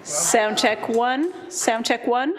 Sound check one. Sound check one.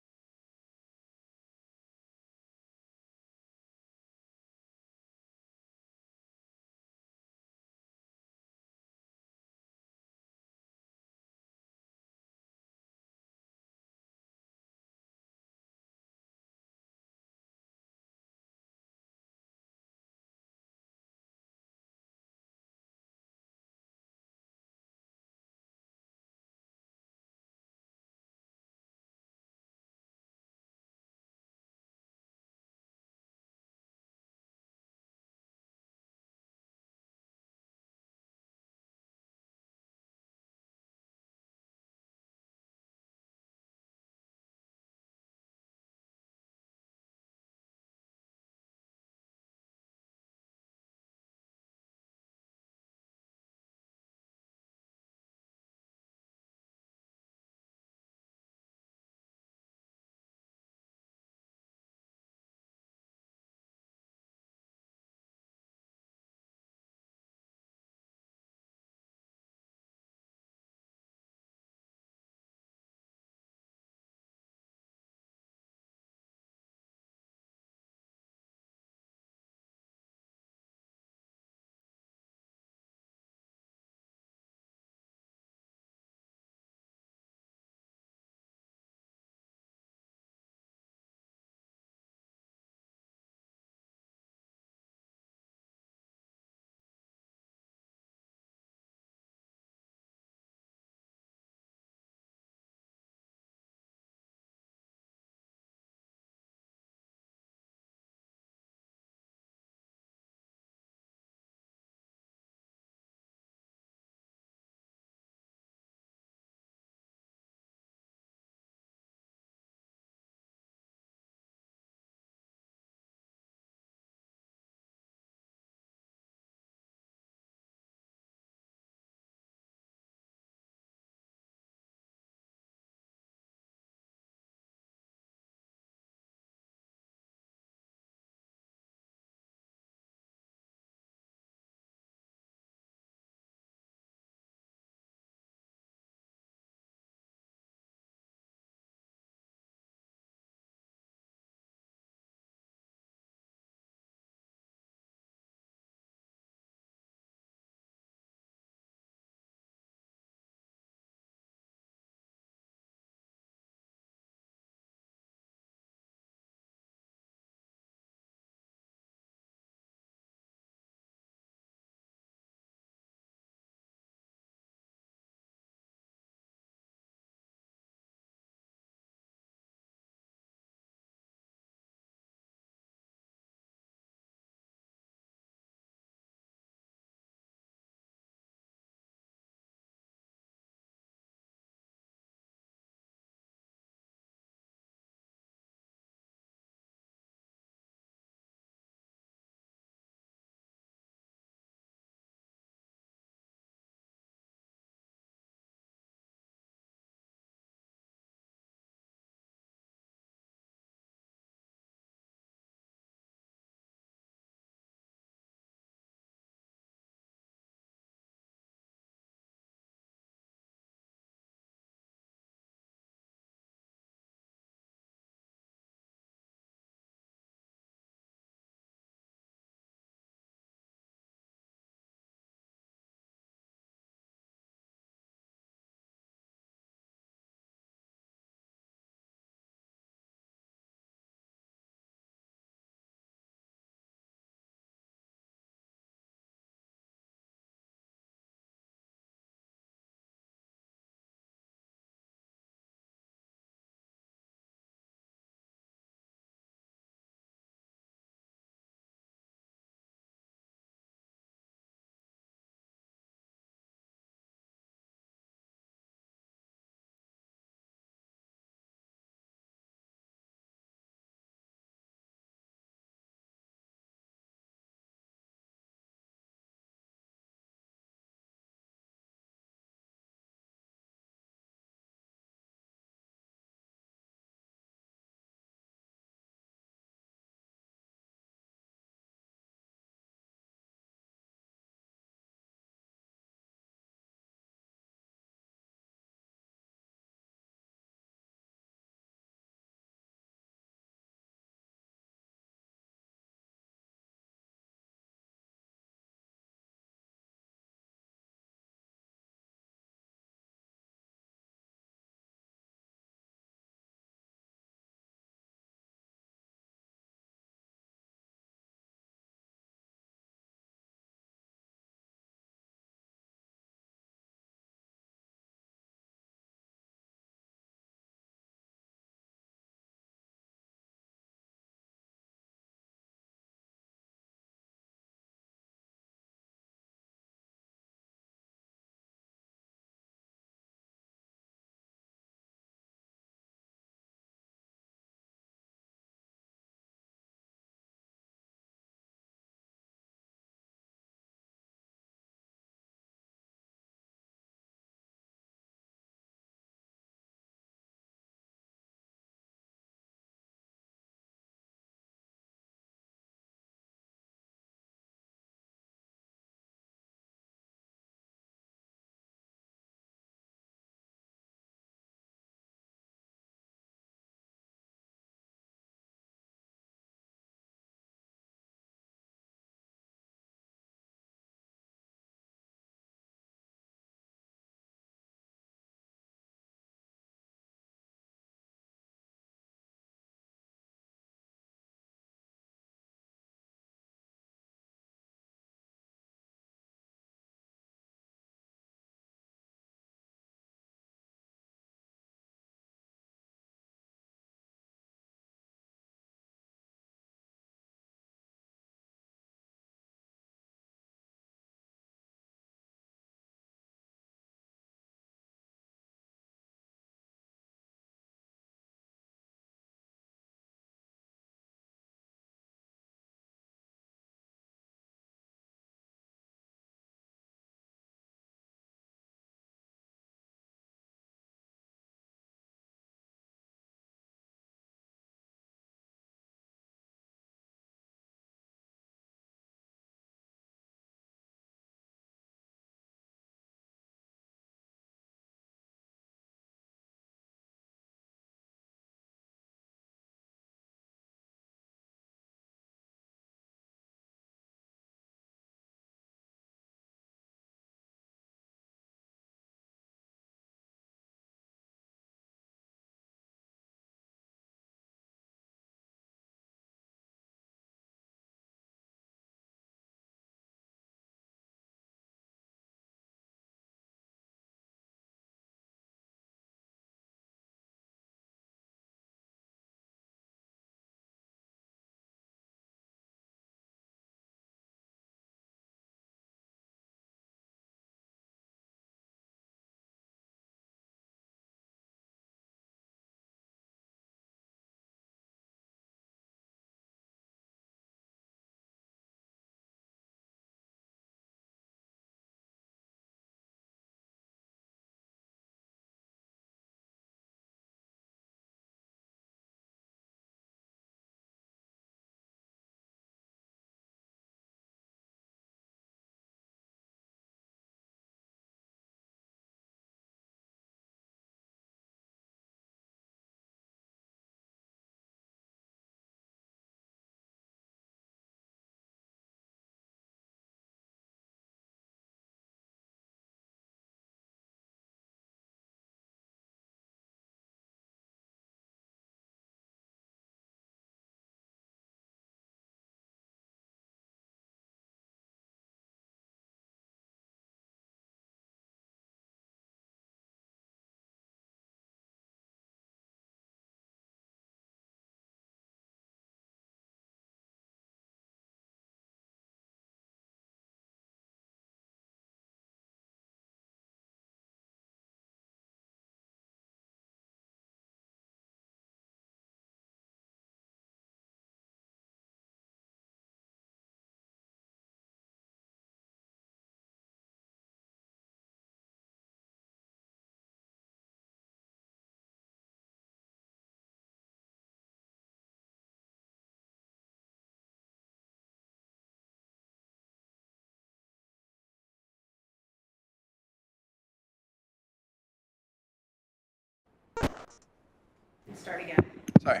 Start again. Sorry.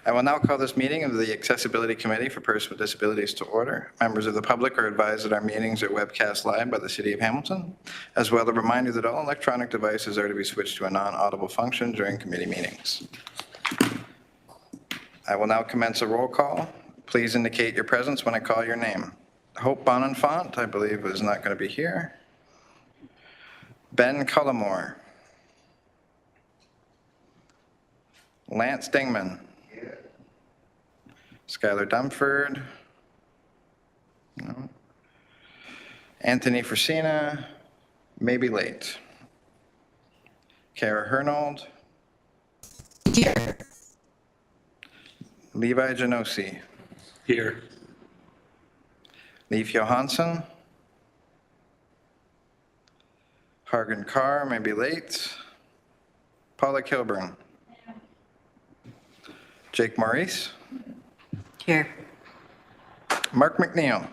I will now call this meeting of the Accessibility Committee for Persons with Disabilities to order. Members of the public are advised that our meetings are webcast live by the City of Hamilton, as well as a reminder that all electronic devices are to be switched to a non-audible function during committee meetings. I will now commence a roll call. Please indicate your presence when I call your name. Hope Bonenfant, I believe, is not going to be here. Ben Cullimore. Lance Dingman. Here. Skylar Dumford. No. Anthony Frisina. Maybe late. Kara Hernold. Here. Levi Genosi. Here. Leif Johansson. Hargan Carr, maybe late. Paula Kilburn. Jake Maurice. Here. Mark McNeil.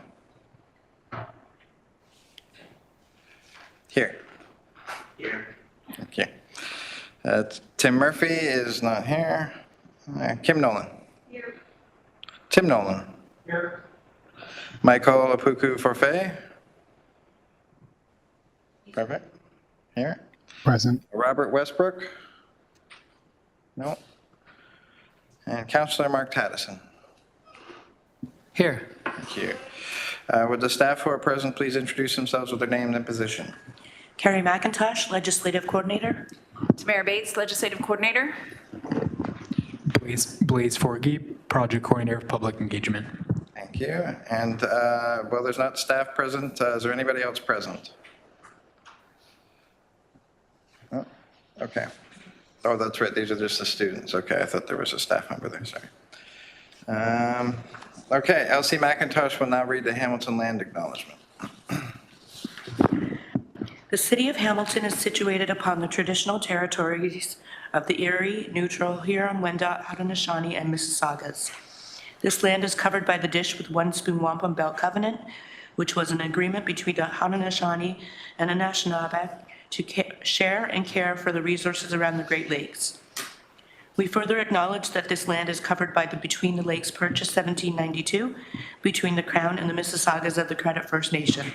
Here. Here. Okay. Tim Murphy is not here. Kim Nolan. Here. Tim Nolan. Here. Michael Apuku Forfait. Perfect. Here. Present. Robert Westbrook. No. And Councillor Mark Taddison. Here. Thank you. Would the staff who are present please introduce themselves with their name and position? Carrie McIntosh, Legislative Coordinator. Tamara Bates, Legislative Coordinator. Blaze Forgey, Project Coordinator of Public Engagement. Thank you. And, well, there's not staff present. Is there anybody else present? Oh, okay. Oh, that's right. These are just the students. Okay, I thought there was a staff member there. Sorry. Okay, Elsie McIntosh will now read the Hamilton Land Acknowledgement. The City of Hamilton is situated upon the traditional territories of the Erie, Neutral, Huron-Wendat, Haudenosaunee, and Mississaugas. This land is covered by the Dish with One Spoon Wampum Belt Covenant, which was an agreement between the Haudenosaunee and Anishinaabe to share and care for the resources around the Great Lakes. We further acknowledge that this land is covered by the Between the Lakes Purchase 1792 between the Crown and the Mississaugas of the Credit First Nation.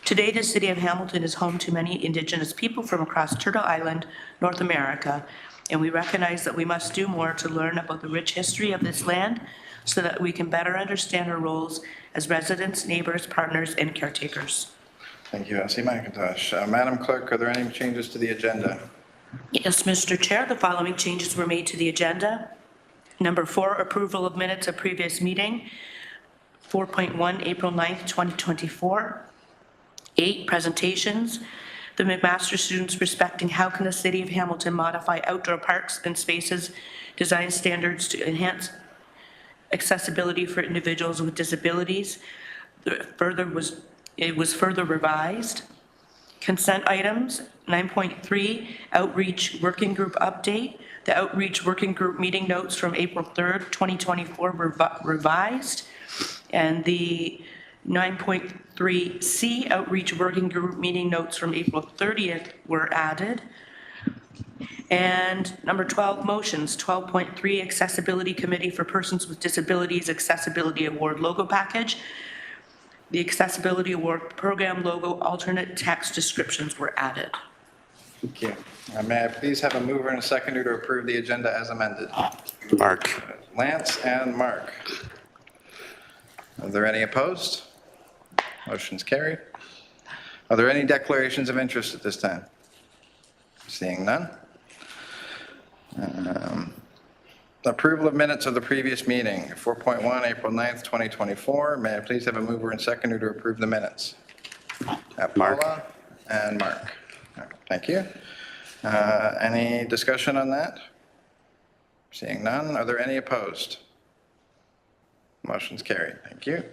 Today, the City of Hamilton is home to many Indigenous people from across Turtle Island, North America, and we recognize that we must do more to learn about the rich history of this land so that we can better understand our roles as residents, neighbors, partners, and caretakers. Thank you, Elsie McIntosh. Madam Clerk, are there any changes to the agenda? Yes, Mr. Chair, the following changes were made to the agenda. Number 4, approval of minutes of previous meeting. 4.1, April 9th, 2024. 8, presentations. The McMaster students respecting how can the City of Hamilton modify outdoor parks and spaces design standards to enhance accessibility for individuals with disabilities. It was further revised. Consent items, 9.3, outreach working group update. The outreach working group meeting notes from April 3rd, 2024 were revised. And the 9.3C outreach working group meeting notes from April 30th were added. And number 12, motions, 12.3, Accessibility Committee for Persons with Disabilities Accessibility Award logo package. The Accessibility Award program logo alternate text descriptions were added. Thank you. May I please have a mover and a seconder to approve the agenda as amended? Mark. Lance and Mark. Are there any opposed? Motion's carried. Are there any declarations of interest at this time? Seeing none. Approval of minutes of the previous meeting, 4.1, April 9th, 2024. May I please have a mover and seconder to approve the minutes? Mark. Paula and Mark. Thank you. Any discussion on that? Seeing none. Are there any opposed? Motion's carried. Thank you.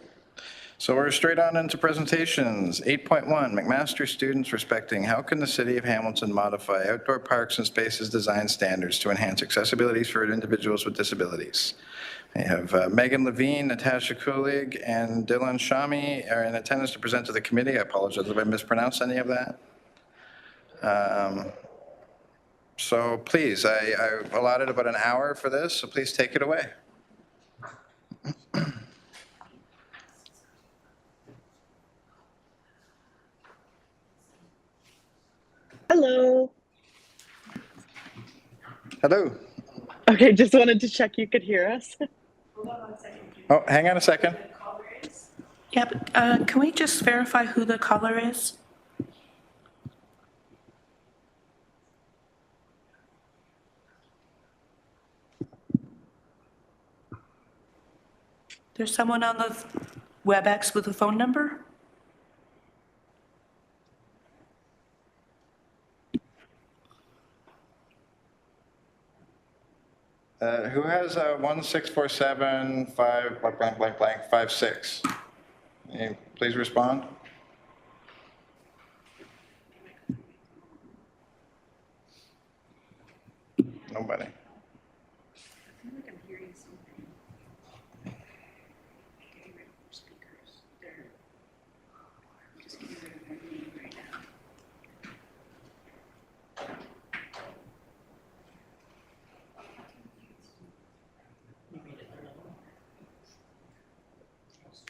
So we're straight on into presentations. 8.1, McMaster students respecting how can the City of Hamilton modify outdoor parks and spaces design standards to enhance accessibilities for individuals with disabilities. We have Megan Levine, Natasha Kulig, and Dylan Shami are in attendance to present to the committee. I apologize if I mispronounced any of that. So please, I've allotted about an hour for this, so please take it away. Hello. Hello. Okay, just wanted to check you could hear us. Oh, hang on a second. Yeah, but can we just verify who the caller is? There's someone on the WebEx with a phone number? Who has 16475 blank blank blank blank 56? Can you please respond? Nobody.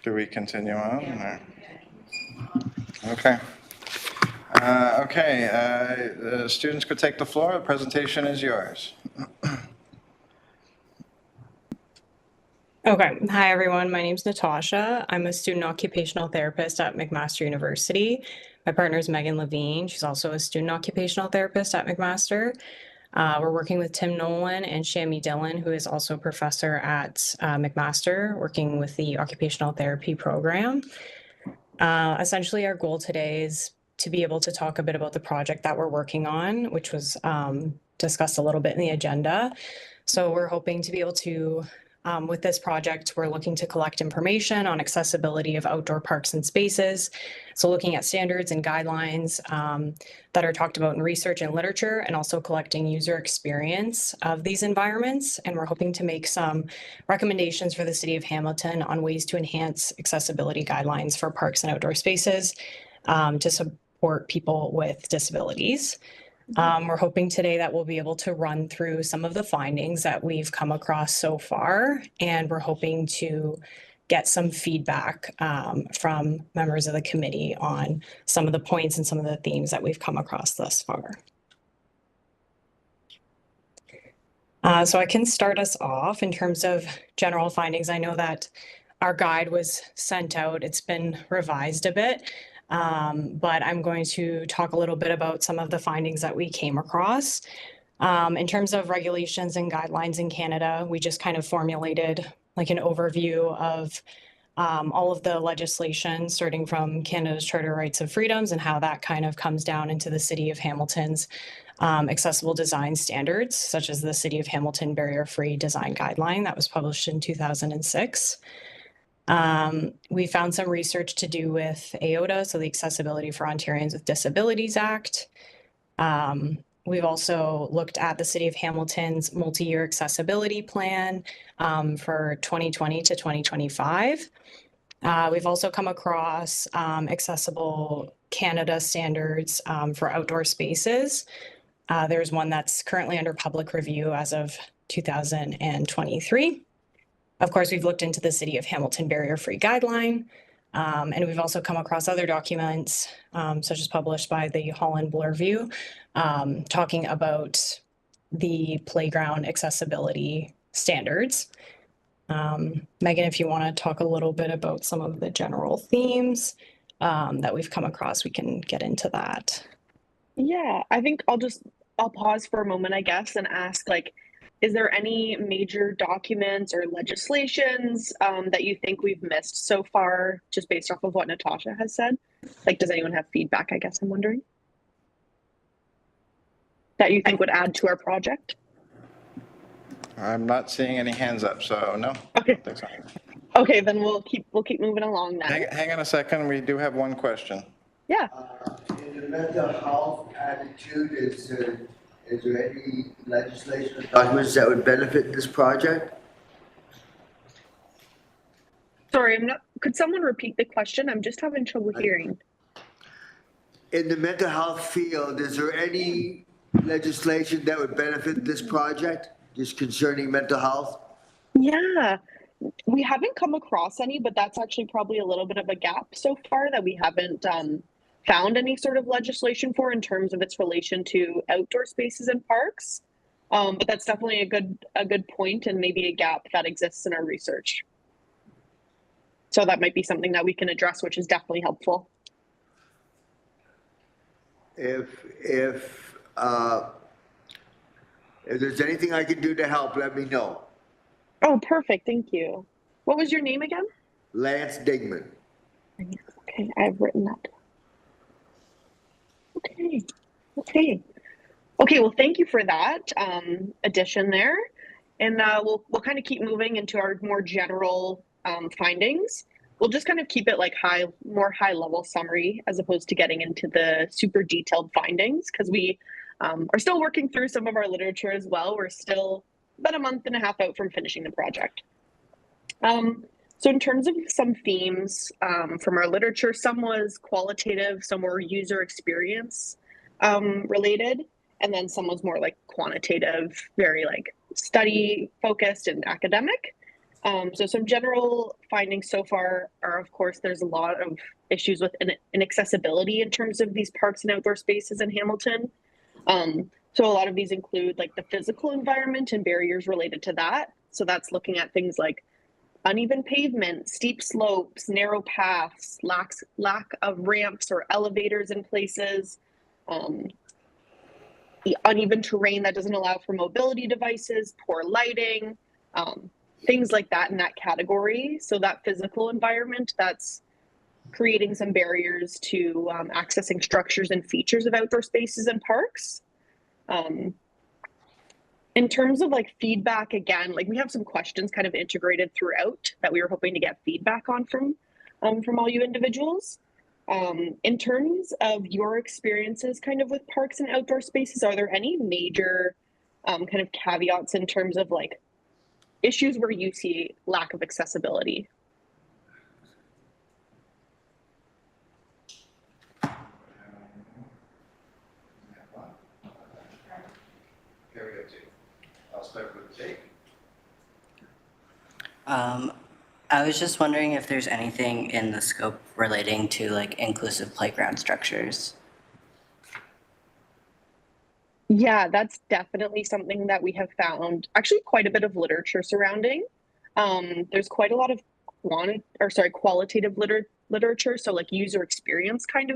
Do we continue on? Or? Okay. The students could take the floor. The presentation is yours. Okay. Hi, everyone. My name's Natasha. I'm a student occupational therapist at McMaster University. My partner is Megan Levine. She's also a student occupational therapist at McMaster. We're working with Tim Nolan and Shami Dillon, who is also a professor at McMaster, working with the occupational therapy program. Essentially, our goal today is to be able to talk a bit about the project that we're working on, which was discussed a little bit in the agenda. So we're hoping to be able to, with this project, we're looking to collect information on accessibility of outdoor parks and spaces. So looking at standards and guidelines that are talked about in research and literature, and also collecting user experience of these environments. And we're hoping to make some recommendations for the City of Hamilton on ways to enhance accessibility guidelines for parks and outdoor spaces to support people with disabilities. We're hoping today that we'll be able to run through some of the findings that we've come across so far, and we're hoping to get some feedback from members of the committee on some of the points and some of the themes that we've come across thus far. So I can start us off in terms of general findings. I know that our guide was sent out. It's been revised a bit. But I'm going to talk a little bit about some of the findings that we came across. In terms of regulations and guidelines in Canada, we just kind of formulated like an overview of all of the legislation, starting from Canada's Charter of Rights and Freedoms and how that kind of comes down into the City of Hamilton's accessible design standards, such as the City of Hamilton Barrier-Free Design Guideline that was published in 2006. We found some research to do with AOTA, so the Accessibility for Ontarians with Disabilities Act. We've also looked at the City of Hamilton's multi-year accessibility plan for 2020 to 2025. We've also come across Accessible Canada standards for outdoor spaces. There's one that's currently under public review as of 2023. Of course, we've looked into the City of Hamilton Barrier-Free Guideline, and we've also come across other documents, such as published by the Holland Blur Review, talking about the playground accessibility standards. Megan, if you want to talk a little bit about some of the general themes that we've come across, we can get into that. Yeah, I think I'll pause for a moment, I guess, and ask, like, is there any major documents or legislations that you think we've missed so far, just based off of what Natasha has said? Like, does anyone have feedback, I guess I'm wondering, that you think would add to our project? I'm not seeing any hands up, so no. Okay. I don't think so. Okay, then we'll keep moving along then. Hang on a second. We do have one question. Yeah. In the mental health attitude, is there any legislation or documents that would benefit this project? Sorry, could someone repeat the question? I'm just having trouble hearing. In the mental health field, is there any legislation that would benefit this project, just concerning mental health? Yeah, we haven't come across any, but that's actually probably a little bit of a gap so far that we haven't found any sort of legislation for in terms of its relation to outdoor spaces and parks. But that's definitely a good point and maybe a gap that exists in our research. So that might be something that we can address, which is definitely helpful. If there's anything I can do to help, let me know. Oh, perfect. Thank you. What was your name again? Lance Digman. Okay, I've written that. Okay. Okay. Okay, well, thank you for that addition there. And we'll kind of keep moving into our more general findings. We'll just kind of keep it like more high level summary as opposed to getting into the super detailed findings because we are still working through some of our literature as well. We're still about a month and a half out from finishing the project. So in terms of some themes from our literature, some was qualitative, some were user experience related, and then some was more like quantitative, very like study focused and academic. So some general findings so far are, of course, there's a lot of issues with inaccessibility in terms of these parks and outdoor spaces in Hamilton. So a lot of these include like the physical environment and barriers related to that. So that's looking at things like uneven pavement, steep slopes, narrow paths, lack of ramps or elevators in places, the uneven terrain that doesn't allow for mobility devices, poor lighting, things like that in that category. So that physical environment, that's creating some barriers to accessing structures and features of outdoor spaces and parks. In terms of like feedback, again, like we have some questions kind of integrated throughout that we were hoping to get feedback on from all you individuals. In terms of your experiences kind of with parks and outdoor spaces, are there any major kind of caveats in terms of like issues where you see lack of accessibility? I'll start with Jake. I was just wondering if there's anything in the scope relating to like inclusive playground structures. Yeah, that's definitely something that we have found actually quite a bit of literature surrounding. There's quite a lot of qualitative literature, so like user experience kind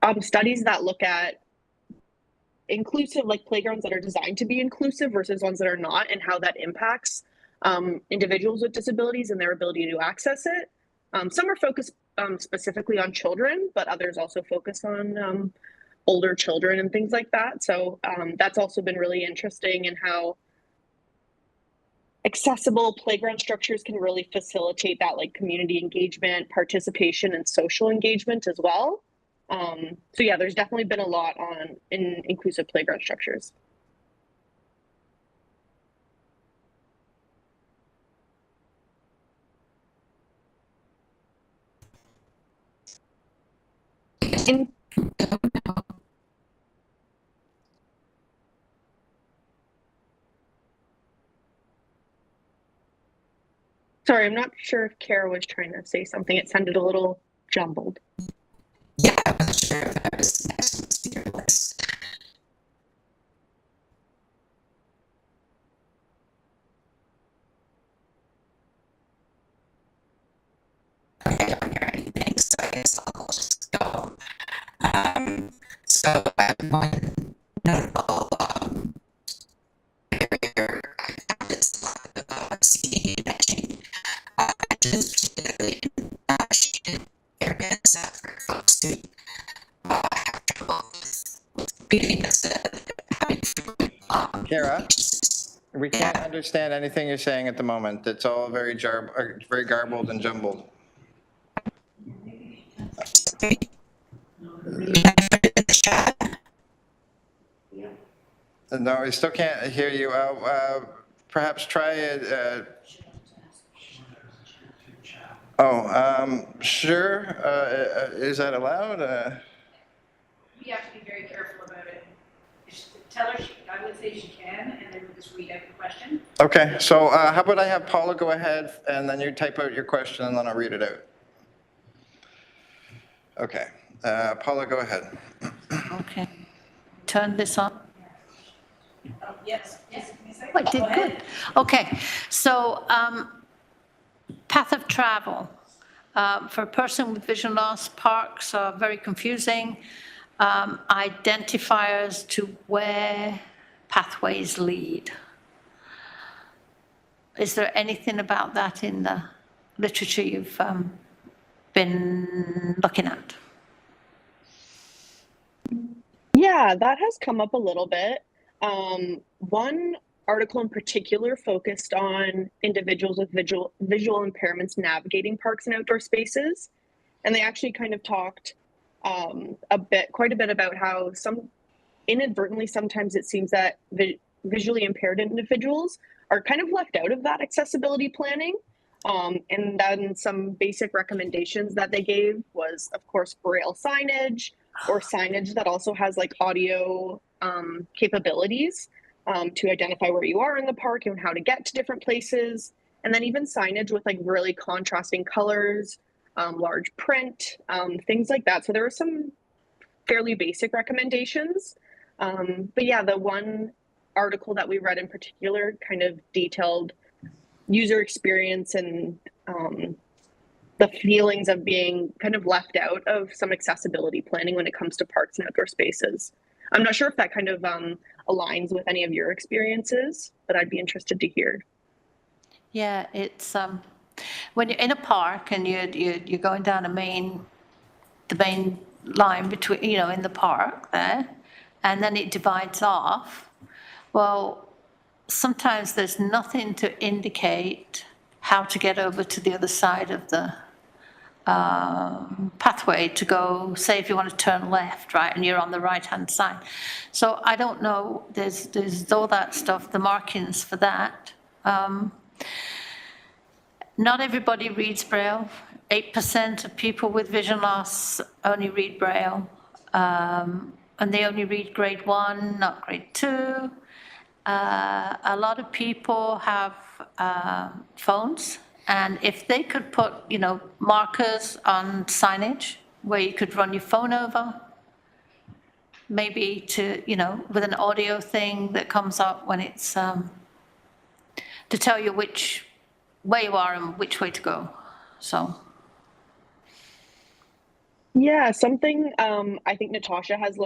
of studies that look at inclusive, like playgrounds that are designed to be inclusive versus ones that are not, and how that impacts individuals with disabilities and their ability to access it. Some are focused specifically on children, but others also focus on older children and things like that. So that's also been really interesting in how accessible playground structures can really facilitate that like community engagement, participation, and social engagement as well. So yeah, there's definitely been a lot in inclusive playground structures. Sorry, I'm not sure if Kara was trying to say something. It sounded a little jumbled. Yeah, I wasn't sure if that was next on the speaker list. Okay, I don't hear anything, so I guess I'll just go. So I have one notable barrier I found is a lot of seating and benching. Just particularly in shaded areas for folks who have trouble with breathing having frequent Kara, we can't understand anything you're saying at the moment. It's all very garbled and jumbled. No, we still can't hear you. Perhaps try it. Sure. Is that allowed? We have to be very careful about tell her I would say she can, and then we'll just read out the question. Okay, so how about I have Paula go ahead, and then you type out your question, and then I'll read it out. Okay, Paula, go ahead. Okay. Turn this on. Yes. I did good. Okay, so path of travel. For a person with vision loss, parks are very confusing. Identifiers to where pathways lead. Is there anything about that in the literature you've been looking at? Yeah, that has come up a little bit. One article in particular focused on individuals with visual impairments navigating parks and outdoor spaces. And they actually kind of talked quite a bit about how inadvertently, sometimes it seems that visually impaired individuals are kind of left out of that accessibility planning. And then some basic recommendations that they gave was, of course, Braille signage, or signage that also has like audio capabilities to identify where you are in the park and how to get to different places. And then even signage with like really contrasting colors, large print, things like that. So there were some fairly basic recommendations. But yeah, the one article that we read in particular kind of detailed user experience and the feelings of being kind of left out of some accessibility planning when it comes to parks and outdoor spaces. I'm not sure if that kind of aligns with any of your experiences, but I'd be interested to hear. Yeah, it's when you're in a park and you're going down the main line between, in the park there, and then it divides off. Well, sometimes there's nothing to indicate how to get over to the other side of the pathway to go, say if you want to turn left, right, and you're on the right-hand side. So I don't know, there's all that stuff, the markings for that. Not everybody reads Braille. 8% of people with vision loss only read Braille. And they only read grade 1, not grade 2. A lot of people have phones, and if they could put, markers on signage where you could run your phone over, maybe to, with an audio thing that comes up when it's to tell you where you are and which way to go. So. Yeah, something I think Natasha has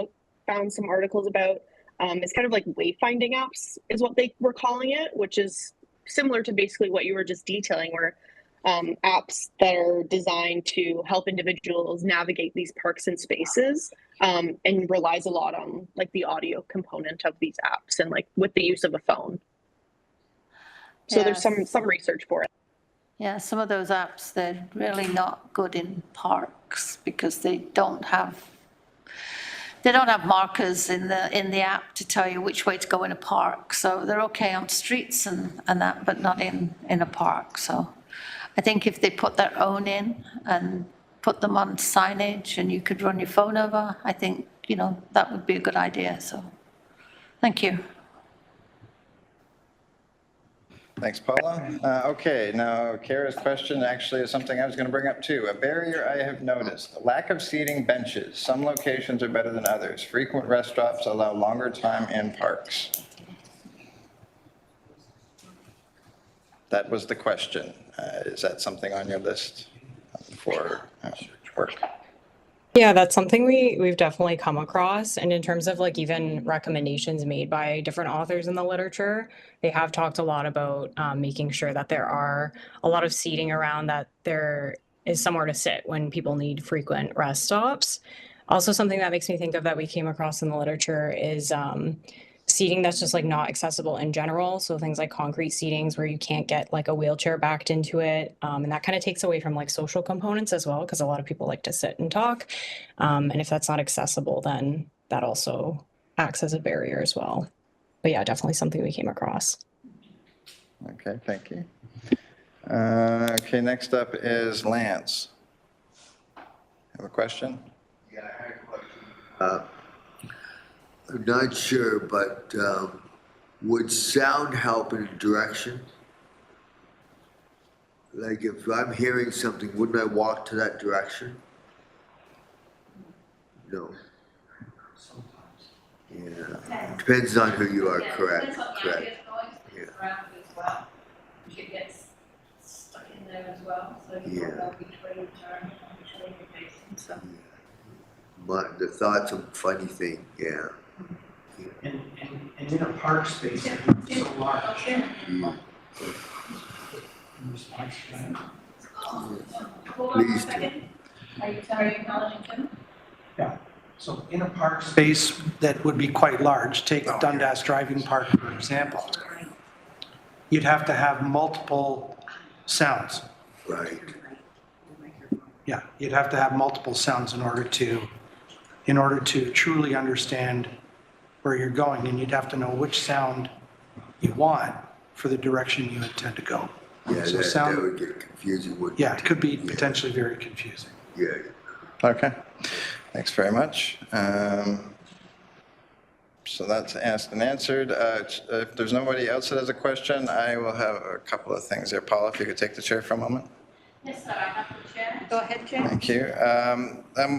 found some articles about. It's kind of like wayfinding apps is what they were calling it, which is similar to basically what you were just detailing, where apps that are designed to help individuals navigate these parks and spaces, and relies a lot on like the audio component of these apps and like with the use of a phone. So Yes. there's some research for it. Yeah, some of those apps, they're really not good in parks because they don't have markers in the app to tell you which way to go in a park. So they're okay on streets and that, but not in a park. So I think if they put their own in and put them on signage and you could run your phone over, I think, that would be a good idea. So thank you. Thanks, Paula. Okay, now Kara's question actually is something I was going to bring up too. A barrier I have noticed, lack of seating benches. Some locations are better than others. Frequent rest stops allow longer time in parks. That was the question. Is that something on your list for work? Yeah, that's something we've definitely come across. And in terms of like even recommendations made by different authors in the literature, they have talked a lot about making sure that there are a lot of seating around, that there is somewhere to sit when people need frequent rest stops. Also, something that makes me think of that we came across in the literature is seating that's just like not accessible in general. So things like concrete seatings where you can't get like a wheelchair backed into it. And that kind of takes away from like social components as well, because a lot of people like to sit and talk. And if that's not accessible, then that also acts as a barrier as well. But yeah, definitely something we came across. Okay, thank you. Okay, next up is Lance. Have a question? Yeah, I had a question. I'm not sure, but would sound help in a direction? Like if I'm hearing something, wouldn't I walk to that direction? No. Yeah, depends on who you are, correct, Depends on the correct. ambient noise Yeah. that's around it as well. You could get stuck in there as well, so you Yeah. don't know which way you turn, which way you're facing, so. But the thought's a funny thing, yeah. And in a park space, it's so large. Okay. Yeah. In response to that. Hold on Please a do. second. Are you acknowledging Tim? Yeah, so in a park space that would be quite large, take Dundas Driving Park, for example. You'd have to have multiple sounds. Right. Yeah, you'd have to have multiple sounds in order to truly understand where you're going, and you'd have to know which sound you want for the direction you intend to go. Yeah, So that sound- would get confusing, wouldn't it? Yeah, it could be potentially very confusing. Yeah. Okay, thanks very much. So that's asked and answered. If there's nobody else that has a question, I will have a couple of things there. Paula, if you could take the chair for a moment. Yes, sir, I have the chair. Go ahead, Chair. Thank you.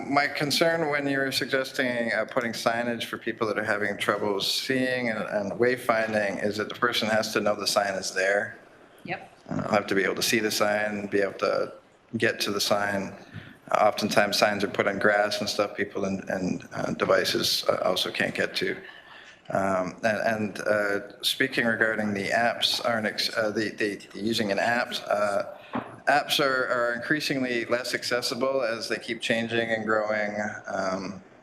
My concern when you were suggesting putting signage for people that are having trouble seeing and wayfinding is that the person has to know the sign is there. Yep. They'll have to be able to see the sign, be able to get to the sign. Oftentimes signs are put on grass and stuff people and devices also can't get to. Speaking regarding the apps, using an app, apps are increasingly less accessible as they keep changing and growing.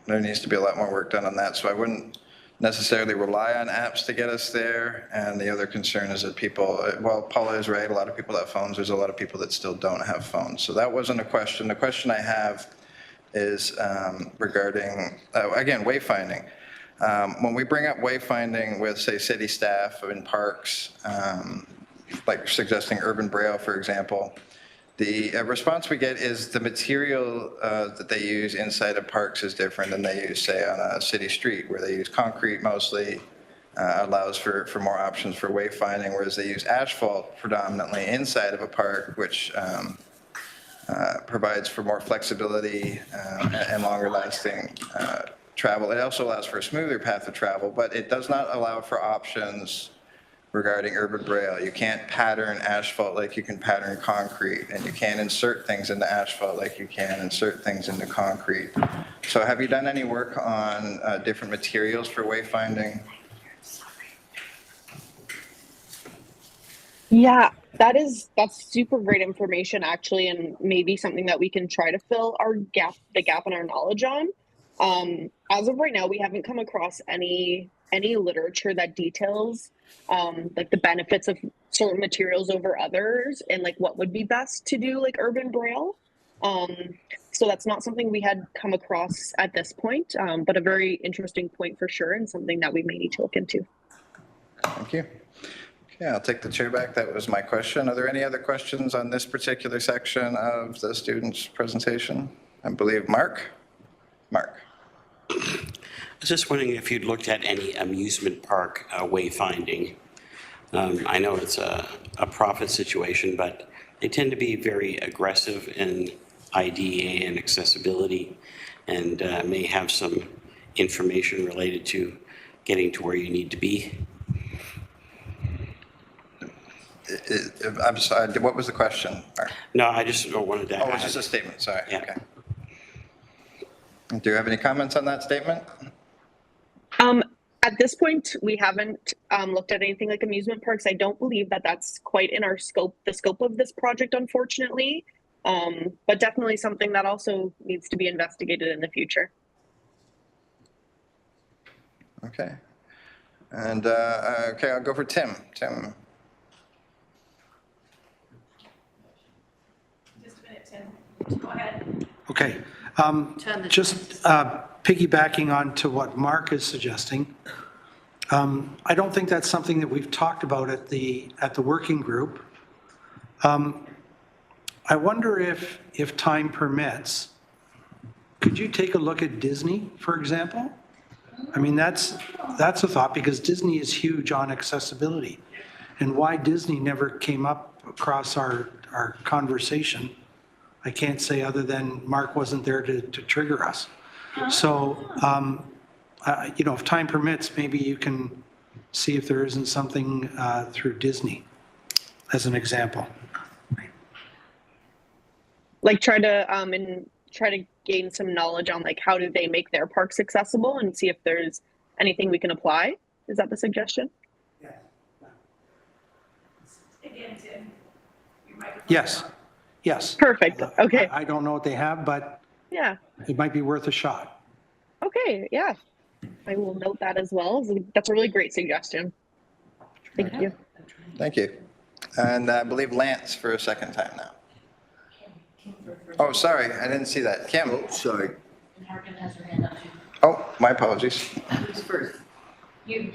There needs to be a lot more work done on that, so I wouldn't necessarily rely on apps to get us there. And the other concern is that people, well, Paula is right, a lot of people have phones. There's a lot of people that still don't have phones. So that wasn't a question. The question I have is regarding, again, wayfinding. When we bring up wayfinding with, say, city staff in parks, like suggesting urban braille, for example, the response we get is the material that they use inside of parks is different than they use, say, on a city street, where they use concrete mostly, allows for more options for wayfinding, whereas they use asphalt predominantly inside of a park, which provides for more flexibility and longer lasting travel. It also allows for a smoother path of travel, but it does not allow for options regarding urban braille. You can't pattern asphalt like you can pattern concrete, and you can't insert things into asphalt like you can insert things into concrete. So have you done any work on different materials for wayfinding? Yeah, that's super great information actually, and maybe something that we can try to fill the gap in our knowledge on. As of right now, we haven't come across any literature that details like the benefits of certain materials over others and like what would be best to do like urban braille. So that's not something we had come across at this point, but a very interesting point for sure, and something that we may need to look into. Thank you. Okay, I'll take the chair back. That was my question. Are there any other questions on this particular section of the student's presentation? I believe Mark? Mark. I was just wondering if you'd looked at any amusement park wayfinding. I know it's a profit situation, but they tend to be very aggressive in IDA and accessibility, and may have some information related to getting to where you need to be. I'm sorry, what was the question, Mark? No, I just wanted to add. Oh, it's just a statement, sorry. Yeah. Okay. Do you have any comments on that statement? At this point, we haven't looked at anything like amusement parks. I don't believe that that's quite in our scope, the scope of this project, unfortunately. But definitely something that also needs to be investigated in the future. Okay. And, okay, I'll go for Tim. Tim. Just a minute, Tim. Go ahead. Okay, Turn the just piggybacking on to what Mark is suggesting. I don't think that's something that we've talked about at the working group. I wonder if time permits, could you take a look at Disney, for example? I mean, that's a thought, because Disney is huge on accessibility. And why Disney never came up across our conversation, I can't say, other than Mark wasn't there to trigger us. So, you know, if time permits, maybe you can see if there isn't something through Disney as an example. Like try to gain some knowledge on like how do they make their parks accessible and see if there's anything we can apply. Is that the suggestion? Again, Tim, your microphone. Yes, yes. Perfect. Okay. I don't know what they have, but Yeah. it might be worth a shot. Okay. Yeah. I will note that as well. That's a really great suggestion. Thank you. Thank you. And I believe Lance for a second time now. Oh, sorry, I didn't see that. Kim? Oh, sorry. And Harkin has her hand up too. Oh, my apologies. Who's first? You.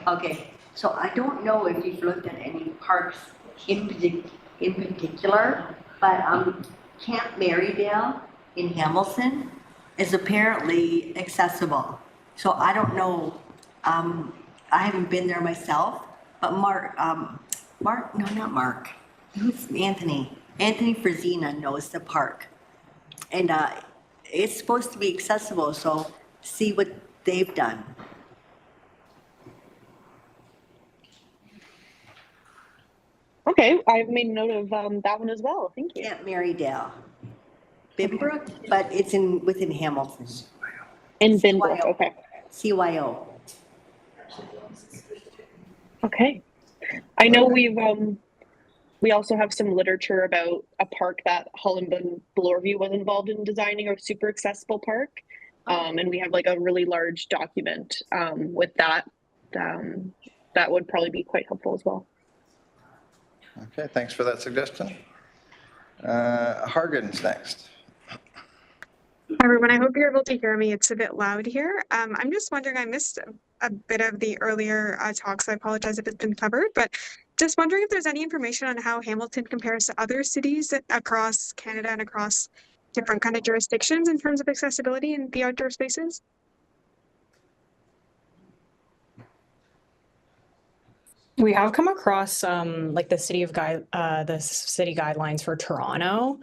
Okay, so I don't know if you've looked at any parks in particular, but Camp Marydale in Hamilton is apparently accessible. So I don't know, I haven't been there myself, but who's Anthony? Anthony Frazina knows the park. And it's supposed to be accessible, so see what they've done. Okay. I've made note of that one as well. Thank you. Camp Marydale. Binbrook, but it's within Hamilton. In Binbrook. Okay. CYO. Okay. I know we also have some literature about a park that Hollenbund Bloorview was involved in designing, a super accessible park. And we have like a really large document with that. That would probably be quite helpful as well. Okay, thanks for that suggestion. Hargen's next. Hi, everyone. I hope you're able to hear me. It's a bit loud here. I'm just wondering, I missed a bit of the earlier talks. I apologize if it's been covered, but just wondering if there's any information on how Hamilton compares to other cities across Canada and across different kind of jurisdictions in terms of accessibility in the outdoor spaces. We have come across like the city guidelines for Toronto.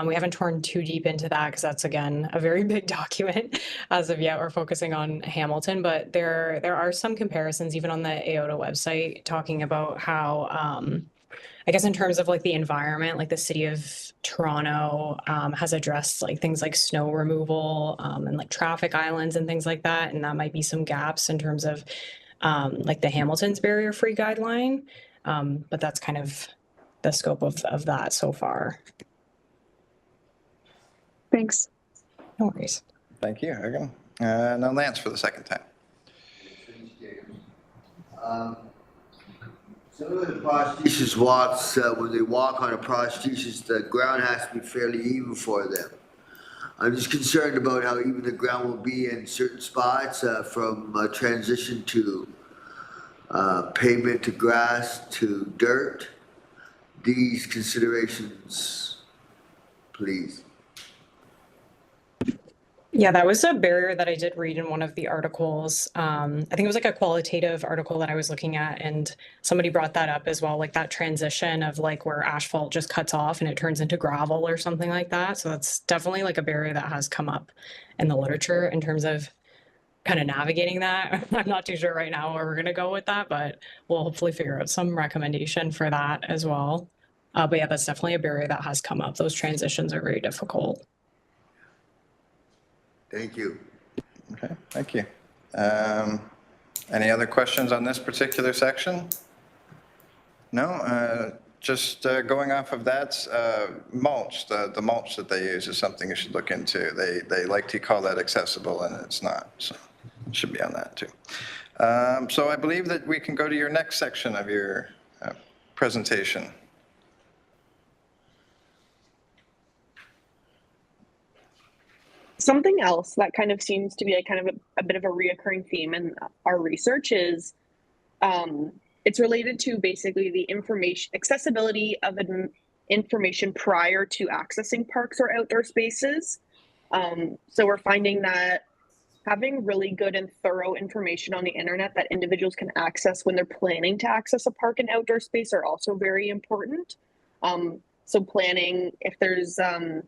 We haven't torn too deep into that because that's, again, a very big document as of yet. We're focusing on Hamilton, but there are some comparisons even on the AOTA website talking about how, I guess in terms of like the environment, like the city of Toronto has addressed like things like snow removal and like traffic islands and things like that. And that might be some gaps in terms of like the Hamilton's barrier-free guideline. But that's kind of the scope of that so far. Thanks. No worries. Thank you, Hargen. Now Lance for the second time. Some of the prosthesis walks, when they walk on a prosthesis, the ground has to be fairly even for them. I'm just concerned about how even the ground will be in certain spots from transition to pavement to grass to dirt. These considerations, please. Yeah, that was a barrier that I did read in one of the articles. I think it was like a qualitative article that I was looking at, and somebody brought that up as well, like that transition of like where asphalt just cuts off and it turns into gravel or something like that. So that's definitely like a barrier that has come up in the literature in terms of kind of navigating that. I'm not too sure right now where we're going to go with that, but we'll hopefully figure out some recommendation for that as well. But yeah, that's definitely a barrier that has come up. Those transitions are very difficult. Thank you. Okay, thank you. Any other questions on this particular section? No, just going off of that, mulch, the mulch that they use is something you should look into. They like to call that accessible and it's not, so it should be on that too. So I believe that we can go to your next section of your presentation. Something else that kind of seems to be a kind of a bit of a reoccurring theme in our research is it's related to basically the accessibility of information prior to accessing parks or outdoor spaces. So we're finding that having really good and thorough information on the internet that individuals can access when they're planning to access a park and outdoor space are also very important. So planning, if there's a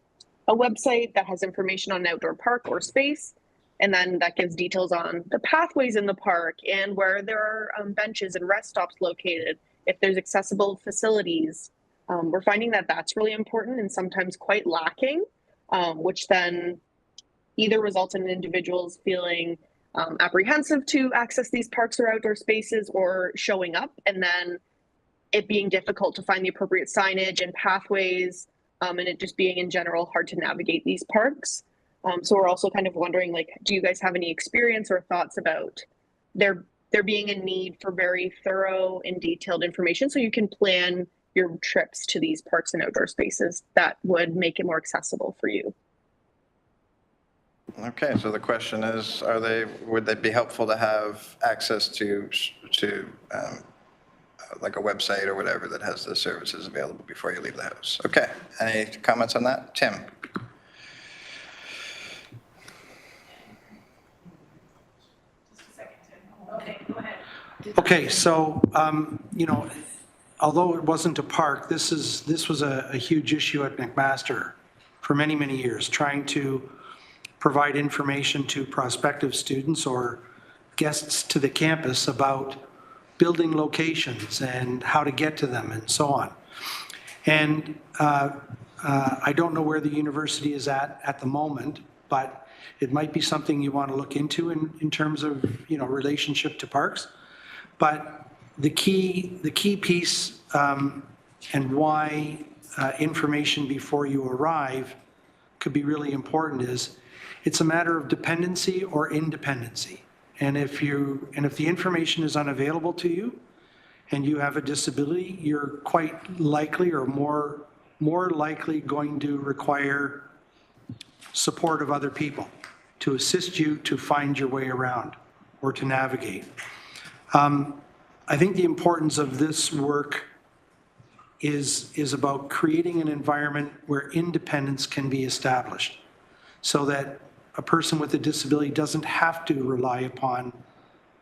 website that has information on an outdoor park or space, and then that gives details on the pathways in the park and where there are benches and rest stops located, if there's accessible facilities. We're finding that that's really important and sometimes quite lacking, which then either results in individuals feeling apprehensive to access these parks or outdoor spaces or showing up, and then it being difficult to find the appropriate signage and pathways, and it just being in general hard to navigate these parks. So we're also kind of wondering, like, do you guys have any experience or thoughts about there being a need for very thorough and detailed information so you can plan your trips to these parks and outdoor spaces that would make it more accessible for you? Okay, so the question is, would they be helpful to have access to like a website or whatever that has the services available before you leave the house? Okay, any comments on that? Tim? Okay, go ahead. Okay, so, you know, although it wasn't a park, this was a huge issue at McMaster for many, many years, trying to provide information to prospective students or guests to the campus about building locations and how to get to them and so on. And I don't know where the university is at the moment, but it might be something you want to look into in terms of, you know, relationship to parks. But the key piece and why information before you arrive could be really important is it's a matter of dependency or independency. And if the information is unavailable to you and you have a disability, you're quite likely or more likely going to require support of other people to assist you to find your way around or to navigate. I think the importance of this work is about creating an environment where independence can be established so that a person with a disability doesn't have to rely upon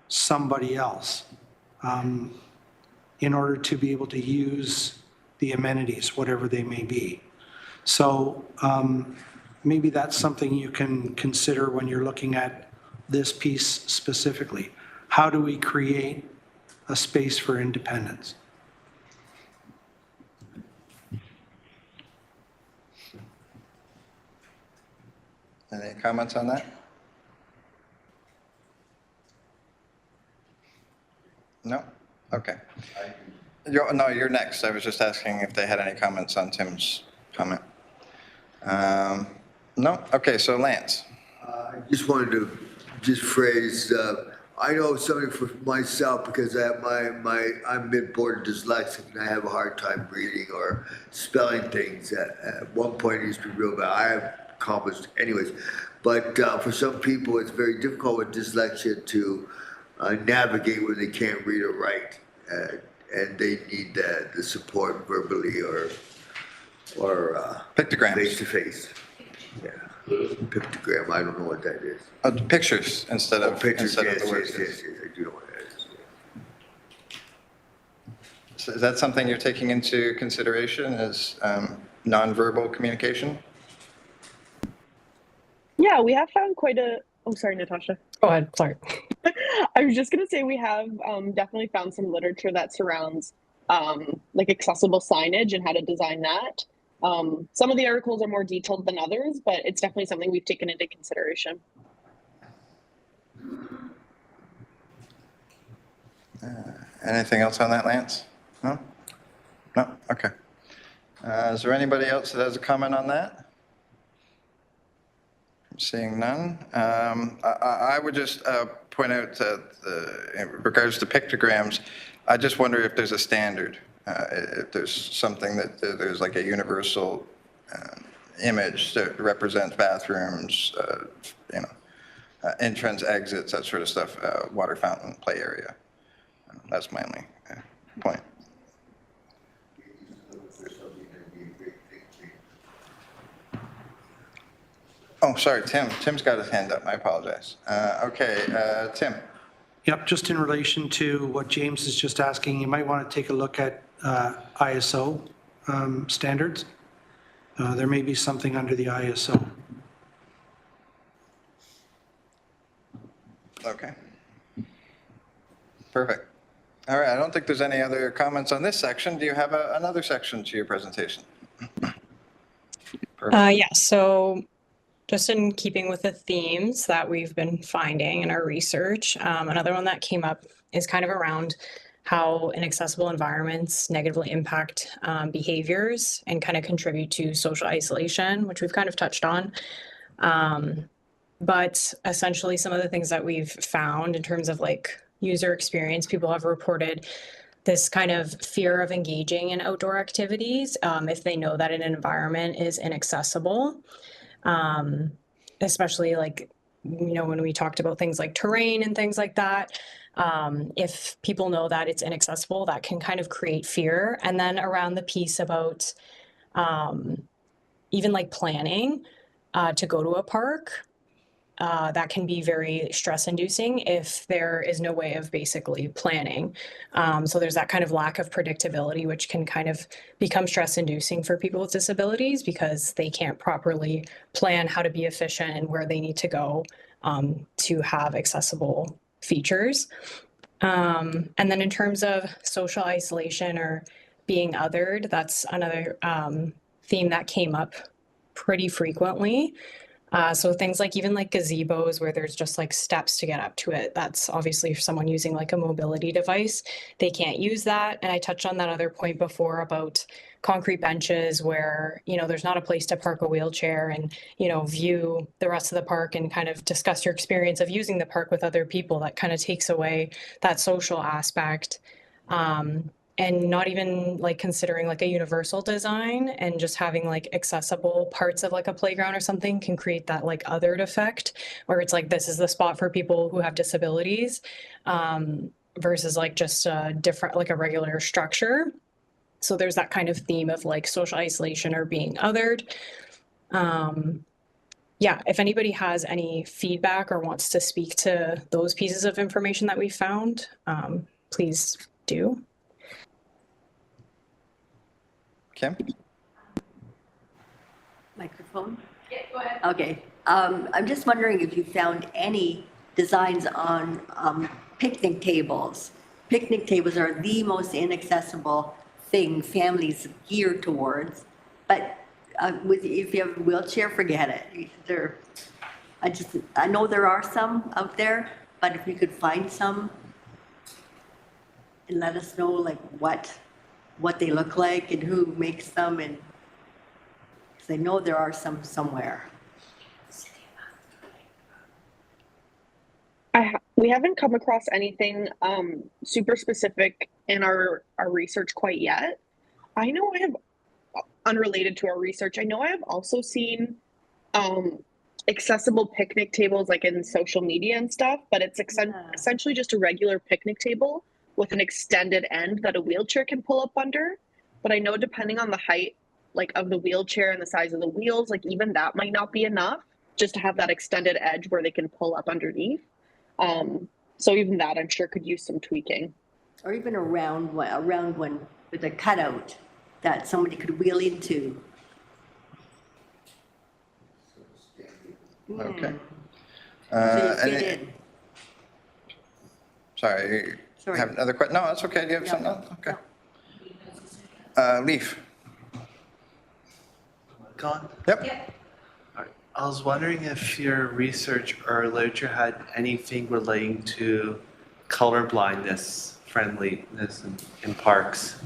somebody else in order to be able to use the amenities, whatever they may be. So maybe that's something you can consider when you're looking at this piece specifically. How do we create a space for independence? Any comments on that? No? Okay. No, you're next. I was just asking if they had any comments on Tim's comment. No? Okay, so Lance. I just wanted to just phrase, I know something for myself because I'm mid-border dyslexic and I have a hard time reading or spelling things. At one point it used to be real bad. I have accomplished anyways. But for some people it's very difficult with dyslexia to navigate when they can't read or write. And they need the support verbally or pictograms, face-to-face. Yeah, pictogram. I don't know what that is. Pictures instead of pictures. Yes, the words. yes, I do know what that is. Yeah. So is that something you're taking into consideration as nonverbal communication? Yeah, we have found quite a. Oh, sorry, Natasha. Go ahead. Sorry. I was just going to say we have definitely found some literature that surrounds like accessible signage and how to design that. Some of the articles are more detailed than others, but it's definitely something we've taken into consideration. Anything else on that, Lance? No? No? Okay. Is there anybody else that has a comment on that? Seeing none. I would just point out that in regards to pictograms, I just wonder if there's a standard, if there's something that there's like a universal image that represents bathrooms, entrance, exits, that sort of stuff, water fountain, play area. That's my only point. Oh, sorry, Tim. Tim's got his hand up. I apologize. Okay, Tim. Yep, just in relation to what James is just asking, you might want to take a look at ISO standards. There may be something under the ISO. Okay. Perfect. All right, I don't think there's any other comments on this section. Do you have another section to your presentation? Perfect. Yeah, so just in keeping with the themes that we've been finding in our research, another one that came up is kind of around how inaccessible environments negatively impact behaviors and kind of contribute to social isolation, which we've kind of touched on. But essentially, some of the things that we've found in terms of like user experience, people have reported this kind of fear of engaging in outdoor activities if they know that an environment is inaccessible. Especially like, you know, when we talked about things like terrain and things like that, if people know that it's inaccessible, that can kind of create fear. And then around the piece about even like planning to go to a park, that can be very stress inducing if there is no way of basically planning. So there's that kind of lack of predictability, which can kind of become stress inducing for people with disabilities because they can't properly plan how to be efficient and where they need to go to have accessible features. And then in terms of social isolation or being othered, that's another theme that came up pretty frequently. So things like even like gazebos where there's just like steps to get up to it. That's obviously for someone using like a mobility device, they can't use that. And I touched on that other point before about concrete benches where, you know, there's not a place to park a wheelchair and, you know, view the rest of the park and kind of discuss your experience of using the park with other people. That kind of takes away that social aspect. And not even like considering like a universal design and just having like accessible parts of like a playground or something can create that like othered effect where it's like this is the spot for people who have disabilities versus like just a different like a regular structure. So there's that kind of theme of like social isolation or being othered. Yeah, if anybody has any feedback or wants to speak to those pieces of information that we found, please do. Kim? Microphone? Yeah, go ahead. Okay. I'm just wondering if you found any designs on picnic tables. Picnic tables are the most inaccessible thing families gear towards. But if you have a wheelchair, forget it. I know there are some out there, but if you could find some and let us know like what they look like and who makes them, and because I know there are some somewhere. We haven't come across anything super specific in our research quite yet. I know I have, unrelated to our research, I know I have also seen accessible picnic tables like in social media and stuff, but it's essentially just a regular picnic table with an extended end that a wheelchair can pull up under. But I know depending on the height like of the wheelchair and the size of the wheels, like even that might not be enough just to have that extended edge where they can pull up underneath. So even that I'm sure could use some tweaking. Or even a round one with a cutout that somebody could wheel into. Okay. So you fit in. Sorry, Sorry. have another question? No, that's okay. Do you have No. something else? Okay. Leaf? Gone? Yep. Yeah. I was wondering if your research or literature had anything relating to color blindness friendliness in parks.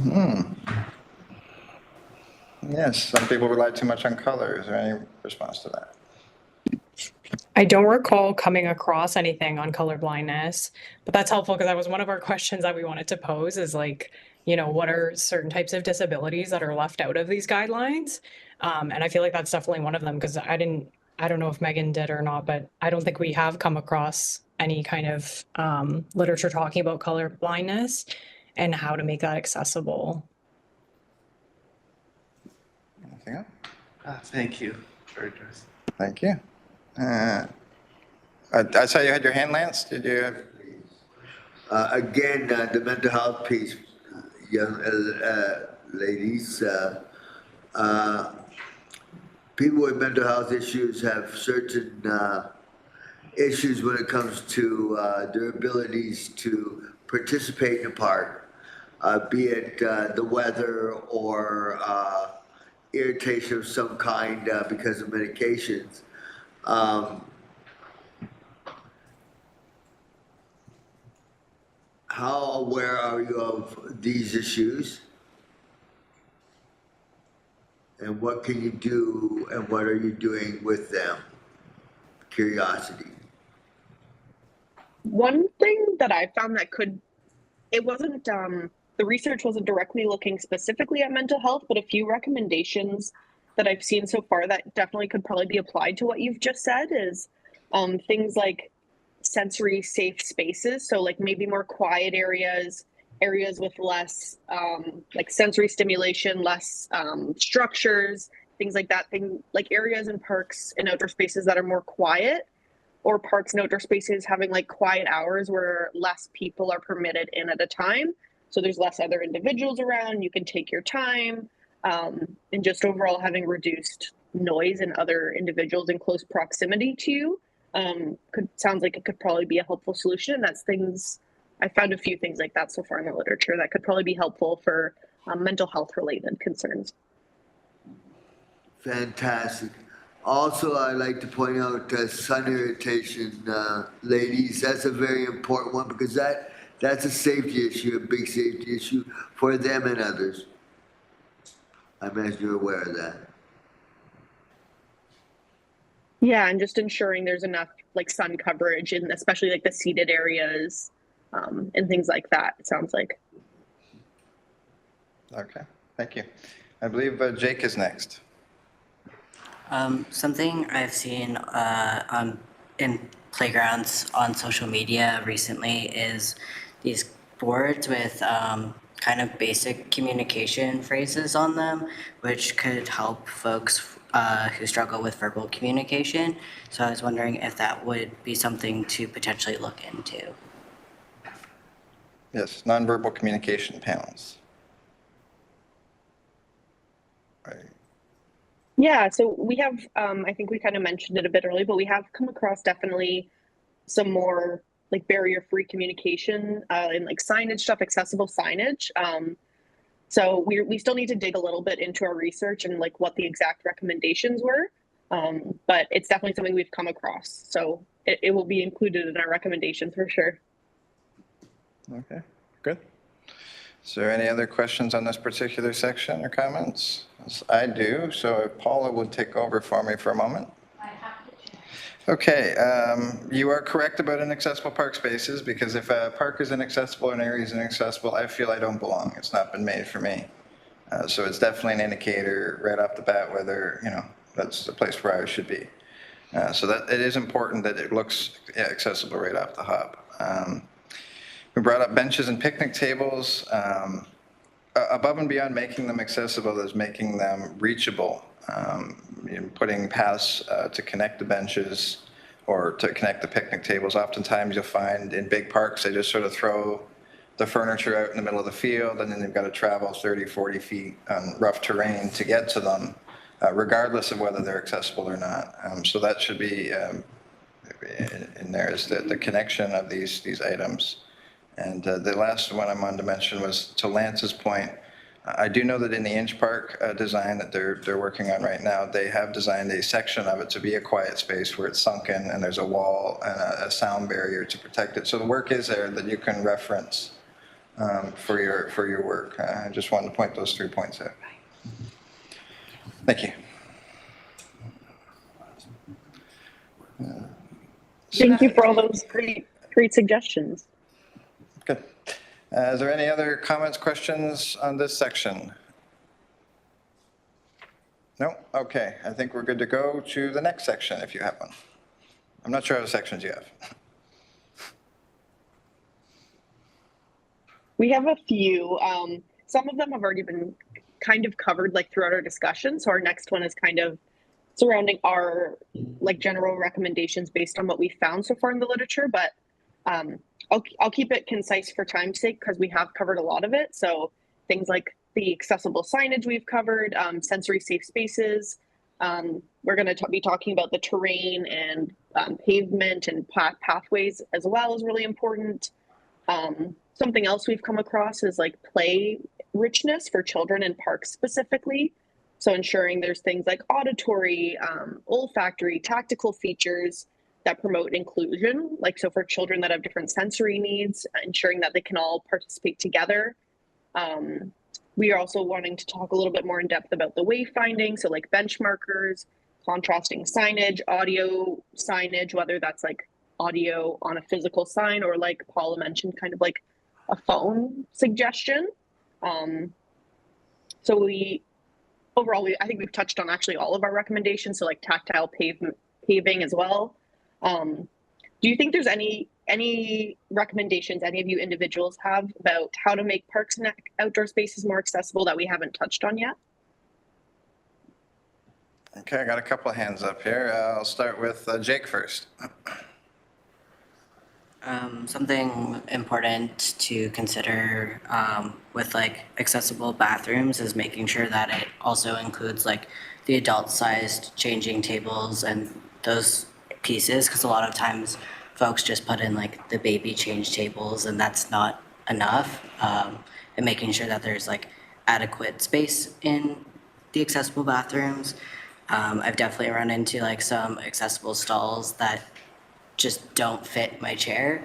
Yes, some people rely too much on color. Is there any response to that? I don't recall coming across anything on color blindness, but that's helpful because that was one of our questions that we wanted to pose is like, you know, what are certain types of disabilities that are left out of these guidelines? And I feel like that's definitely one of them because I don't know if Megan did or not, but I don't think we have come across any kind of literature talking about color blindness and how to make that accessible. Anything else? Thank you for addressing. Thank you. I saw you had your hand, Lance. Did you? Again, the mental health piece, young ladies, people with mental health issues have certain issues when it comes to their abilities to participate in a park, be it the weather or irritation of some kind because of medications. How aware are you of these issues? And what can you do and what are you doing with them? Curiosity. One thing that I found that it wasn't, the research wasn't directly looking specifically at mental health, but a few recommendations that I've seen so far that definitely could probably be applied to what you've just said is things like sensory safe spaces. So like maybe more quiet areas, areas with less like sensory stimulation, less structures, things like that. Like areas in parks and outdoor spaces that are more quiet, or parks and outdoor spaces having like quiet hours where less people are permitted in at a time. So there's less other individuals around, you can take your time, and just overall having reduced noise and other individuals in close proximity to you sounds like it could probably be a helpful solution. And that's things, I found a few things like that so far in the literature that could probably be helpful for mental health related concerns. Fantastic. Also, I'd like to point out sun irritation, ladies. That's a very important one because that's a safety issue, a big safety issue for them and others. I imagine you're aware of that. Yeah, and just ensuring there's enough like sun coverage in especially like the seated areas and things like that, it sounds like. Okay, thank you. I believe Jake is next. Something I've seen in playgrounds on social media recently is these boards with kind of basic communication phrases on them, which could help folks who struggle with verbal communication. So I was wondering if that would be something to potentially look into. Yes, nonverbal communication panels. Right. Yeah, so we have, I think we kind of mentioned it a bit earlier, but we have come across definitely some more like barrier-free communication and like signage stuff, accessible signage. So we still need to dig a little bit into our research and like what the exact recommendations were. But it's definitely something we've come across. So it will be included in our recommendations for sure. Okay, good. Is there any other questions on this particular section or comments? Yes, I do. So if Paula would take over for me for a moment. Okay, you are correct about inaccessible park spaces because if a park is inaccessible or an area is inaccessible, I feel I don't belong. It's not been made for me. So it's definitely an indicator right off the bat whether, that's the place where I should be. So that it is important that it looks accessible right off the hop. We brought up benches and picnic tables. Above and beyond making them accessible is making them reachable. Putting paths to connect the benches or to connect the picnic tables. Oftentimes you'll find in big parks, they just sort of throw the furniture out in the middle of the field and then they've got to travel 30, 40 feet on rough terrain to get to them, regardless of whether they're accessible or not. So that should be in there is the connection of these items. And the last one I wanted to mention was to Lance's point. I do know that in the Inch Park design that they're working on right now, they have designed a section of it to be a quiet space where it's sunken and there's a wall and a sound barrier to protect it. So the work is there that you can reference for your work. I just wanted to point those 3 points out. Thank you. Thank you for all those great suggestions. Good. Is there any other comments, questions on this section? No? Okay. I think we're good to go to the next section if you have one. I'm not sure how many sections you have. We have a few. Some of them have already been kind of covered like throughout our discussion. So our next one is kind of surrounding our like general recommendations based on what we found so far in the literature, but I'll keep it concise for time's sake because we have covered a lot of it. So things like the accessible signage we've covered, sensory safe spaces. We're going to be talking about the terrain and pavement and pathways as well is really important. Something else we've come across is like play richness for children in parks specifically. So ensuring there's things like auditory, olfactory, tactical features that promote inclusion. Like, so for children that have different sensory needs, ensuring that they can all participate together. We are also wanting to talk a little bit more in depth about the wayfinding. So like benchmarkers, contrasting signage, audio signage, whether that's like audio on a physical sign or like Paula mentioned, kind of like a phone suggestion. So overall, I think we've touched on actually all of our recommendations. So like tactile paving as well. Do you think there's any recommendations any of you individuals have about how to make parks and outdoor spaces more accessible that we haven't touched on yet? Okay, I got a couple of hands up here. I'll start with Jake first. Something important to consider with like accessible bathrooms is making sure that it also includes like the adult-sized changing tables and those pieces, because a lot of times folks just put in like the baby change tables and that's not enough. And making sure that there's like adequate space in the accessible bathrooms. I've definitely run into like some accessible stalls that just don't fit my chair.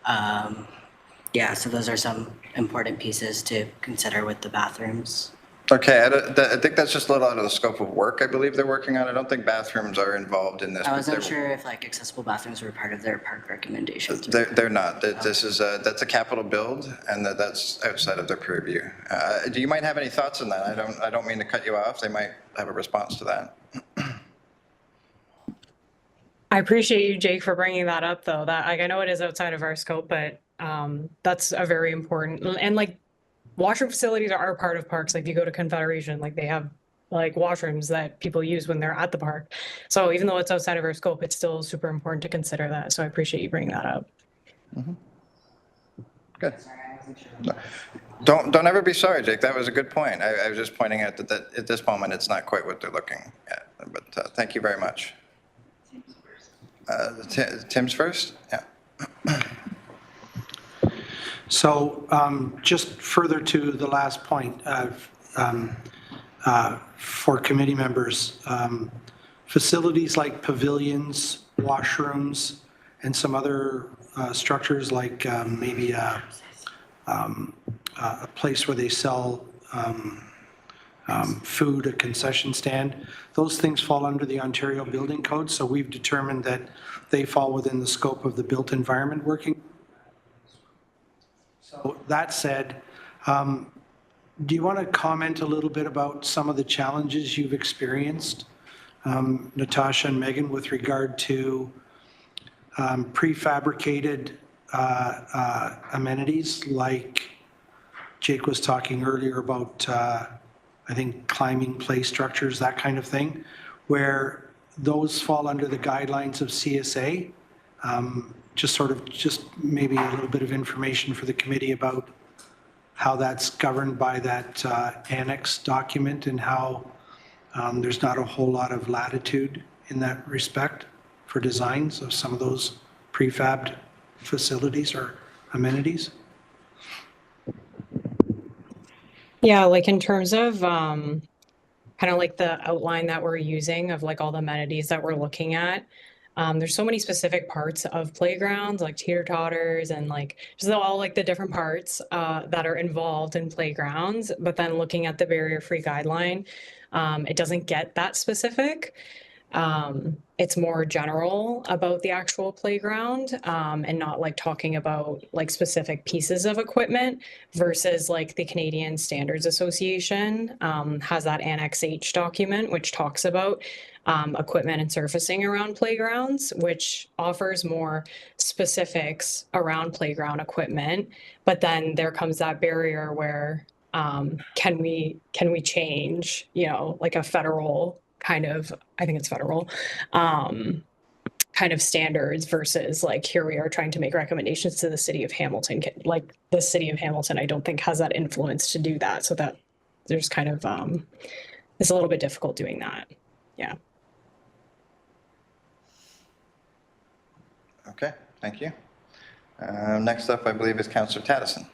Yeah, so those are some important pieces to consider with the bathrooms. Okay, I think that's just a little out of the scope of work I believe they're working on. I don't think bathrooms are involved in this. I wasn't sure if like accessible bathrooms were part of their park recommendations. They're not. This is that's a capital build, and that's outside of their purview. Do you might have any thoughts on that? I don't mean to cut you off. They might have a response to that. I appreciate you, Jake, for bringing that up, though. That like I know it is outside of our scope, but that's a very important and like washroom facilities are part of parks. Like if you go to Confederation, like they have like washrooms that people use when they're at the park. So even though it's outside of our scope, it's still super important to consider that. So I appreciate you bringing that up. Mm-hmm. Good. Don't ever be sorry, Jake. That was a good point. I was just pointing out that at this moment it's not quite what they're looking at. But thank you very much. Tim's first? Yeah. So just further to the last point, for committee members, facilities like pavilions, washrooms, and some other structures like maybe a place where they sell food, a concession stand. Those things fall under the Ontario Building Code, so we've determined that they fall within the scope of the built environment working. So that said, do you want to comment a little bit about some of the challenges you've experienced, Natasha and Megan, with regard to prefabricated amenities like Jake was talking earlier about, I think, climbing play structures, that kind of thing, where those fall under the guidelines of CSA. Just maybe a little bit of information for the committee about how that's governed by that annex document and how there's not a whole lot of latitude in that respect for designs of some of those prefabbed facilities or amenities. Yeah, like in terms of kind of like the outline that we're using of like all the amenities that we're looking at. There's so many specific parts of playgrounds, like teeter-totters and like just all like the different parts that are involved in playgrounds. But then looking at the barrier-free guideline, it doesn't get that specific. It's more general about the actual playground and not like talking about like specific pieces of equipment versus like the Canadian Standards Association has that Annex H document, which talks about equipment and surfacing around playgrounds, which offers more specifics around playground equipment. But then there comes that barrier where can we change, you know, like a federal kind of, I think it's federal, kind of standards versus like here we are trying to make recommendations to the city of Hamilton. Like the city of Hamilton, I don't think has that influence to do that. So that there's kind of, it's a little bit difficult doing that. Yeah. Okay, thank you. Next up, I believe, is Councillor Taddison.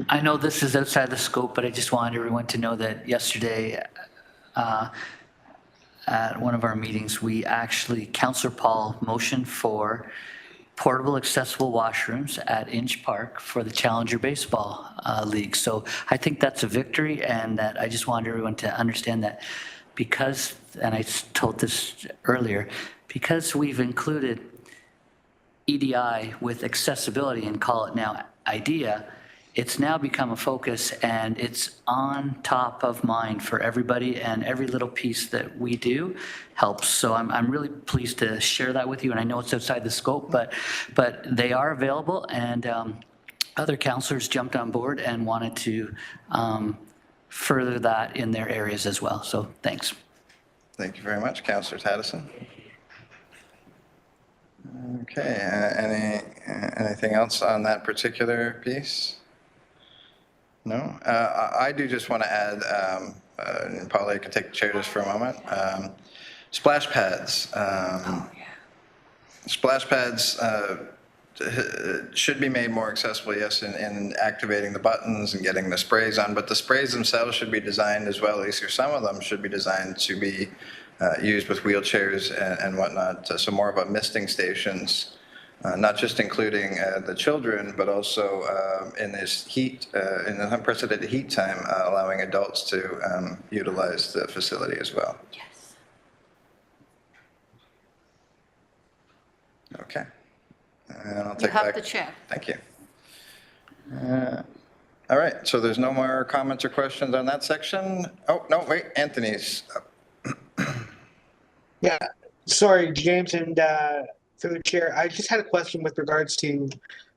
I know this is outside the scope, but I just wanted everyone to know that yesterday at one of our meetings, we actually, Councillor Paul motioned for portable accessible washrooms at Inch Park for the Challenger Baseball League. So I think that's a victory, and that I just wanted everyone to understand that because, and I told this earlier, because we've included EDI with accessibility and call it now IDEA, it's now become a focus and it's on top of mind for everybody, and every little piece that we do helps. So I'm really pleased to share that with you, and I know it's outside the scope, but they are available, and other councillors jumped on board and wanted to further that in their areas as well. So thanks. Thank you very much, Councillor Taddison. Okay, anything else on that particular piece? No? I do just want to add, and Paula, you can take the chair just for a moment. Splash pads. Splash pads should be made more accessible, yes, in activating the buttons and getting the sprays on, but the sprays themselves should be designed as well, at least some of them should be designed to be used with wheelchairs and whatnot. So more about misting stations, not just including the children, but also in this heat, in an unprecedented heat time, allowing adults to utilize the facility as well. Yes. Okay. And I'll You take have back. the chair. Thank you. All right, so there's no more comments or questions on that section. Oh, no, wait, Anthony's up. Yeah, sorry, James, and through the chair, I just had a question with regards to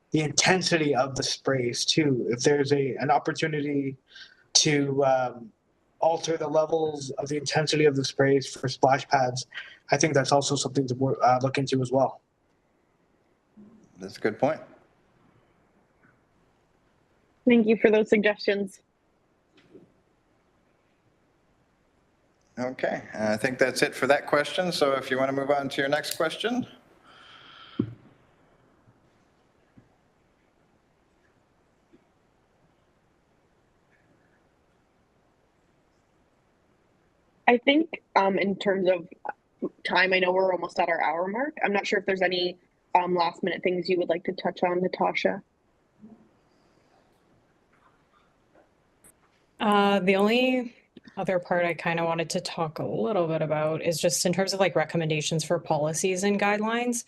the intensity of the sprays too. If there's an opportunity to alter the levels of the intensity of the sprays for splash pads, I think that's also something to look into as well. That's a good point. Thank you for those suggestions. Okay, I think that's it for that question. So if you want to move on to your next question. I think in terms of time, I know we're almost at our hour mark. I'm not sure if there's any last minute things you would like to touch on, Natasha. The only other part I kind of wanted to talk a little bit about is just in terms of like recommendations for policies and guidelines.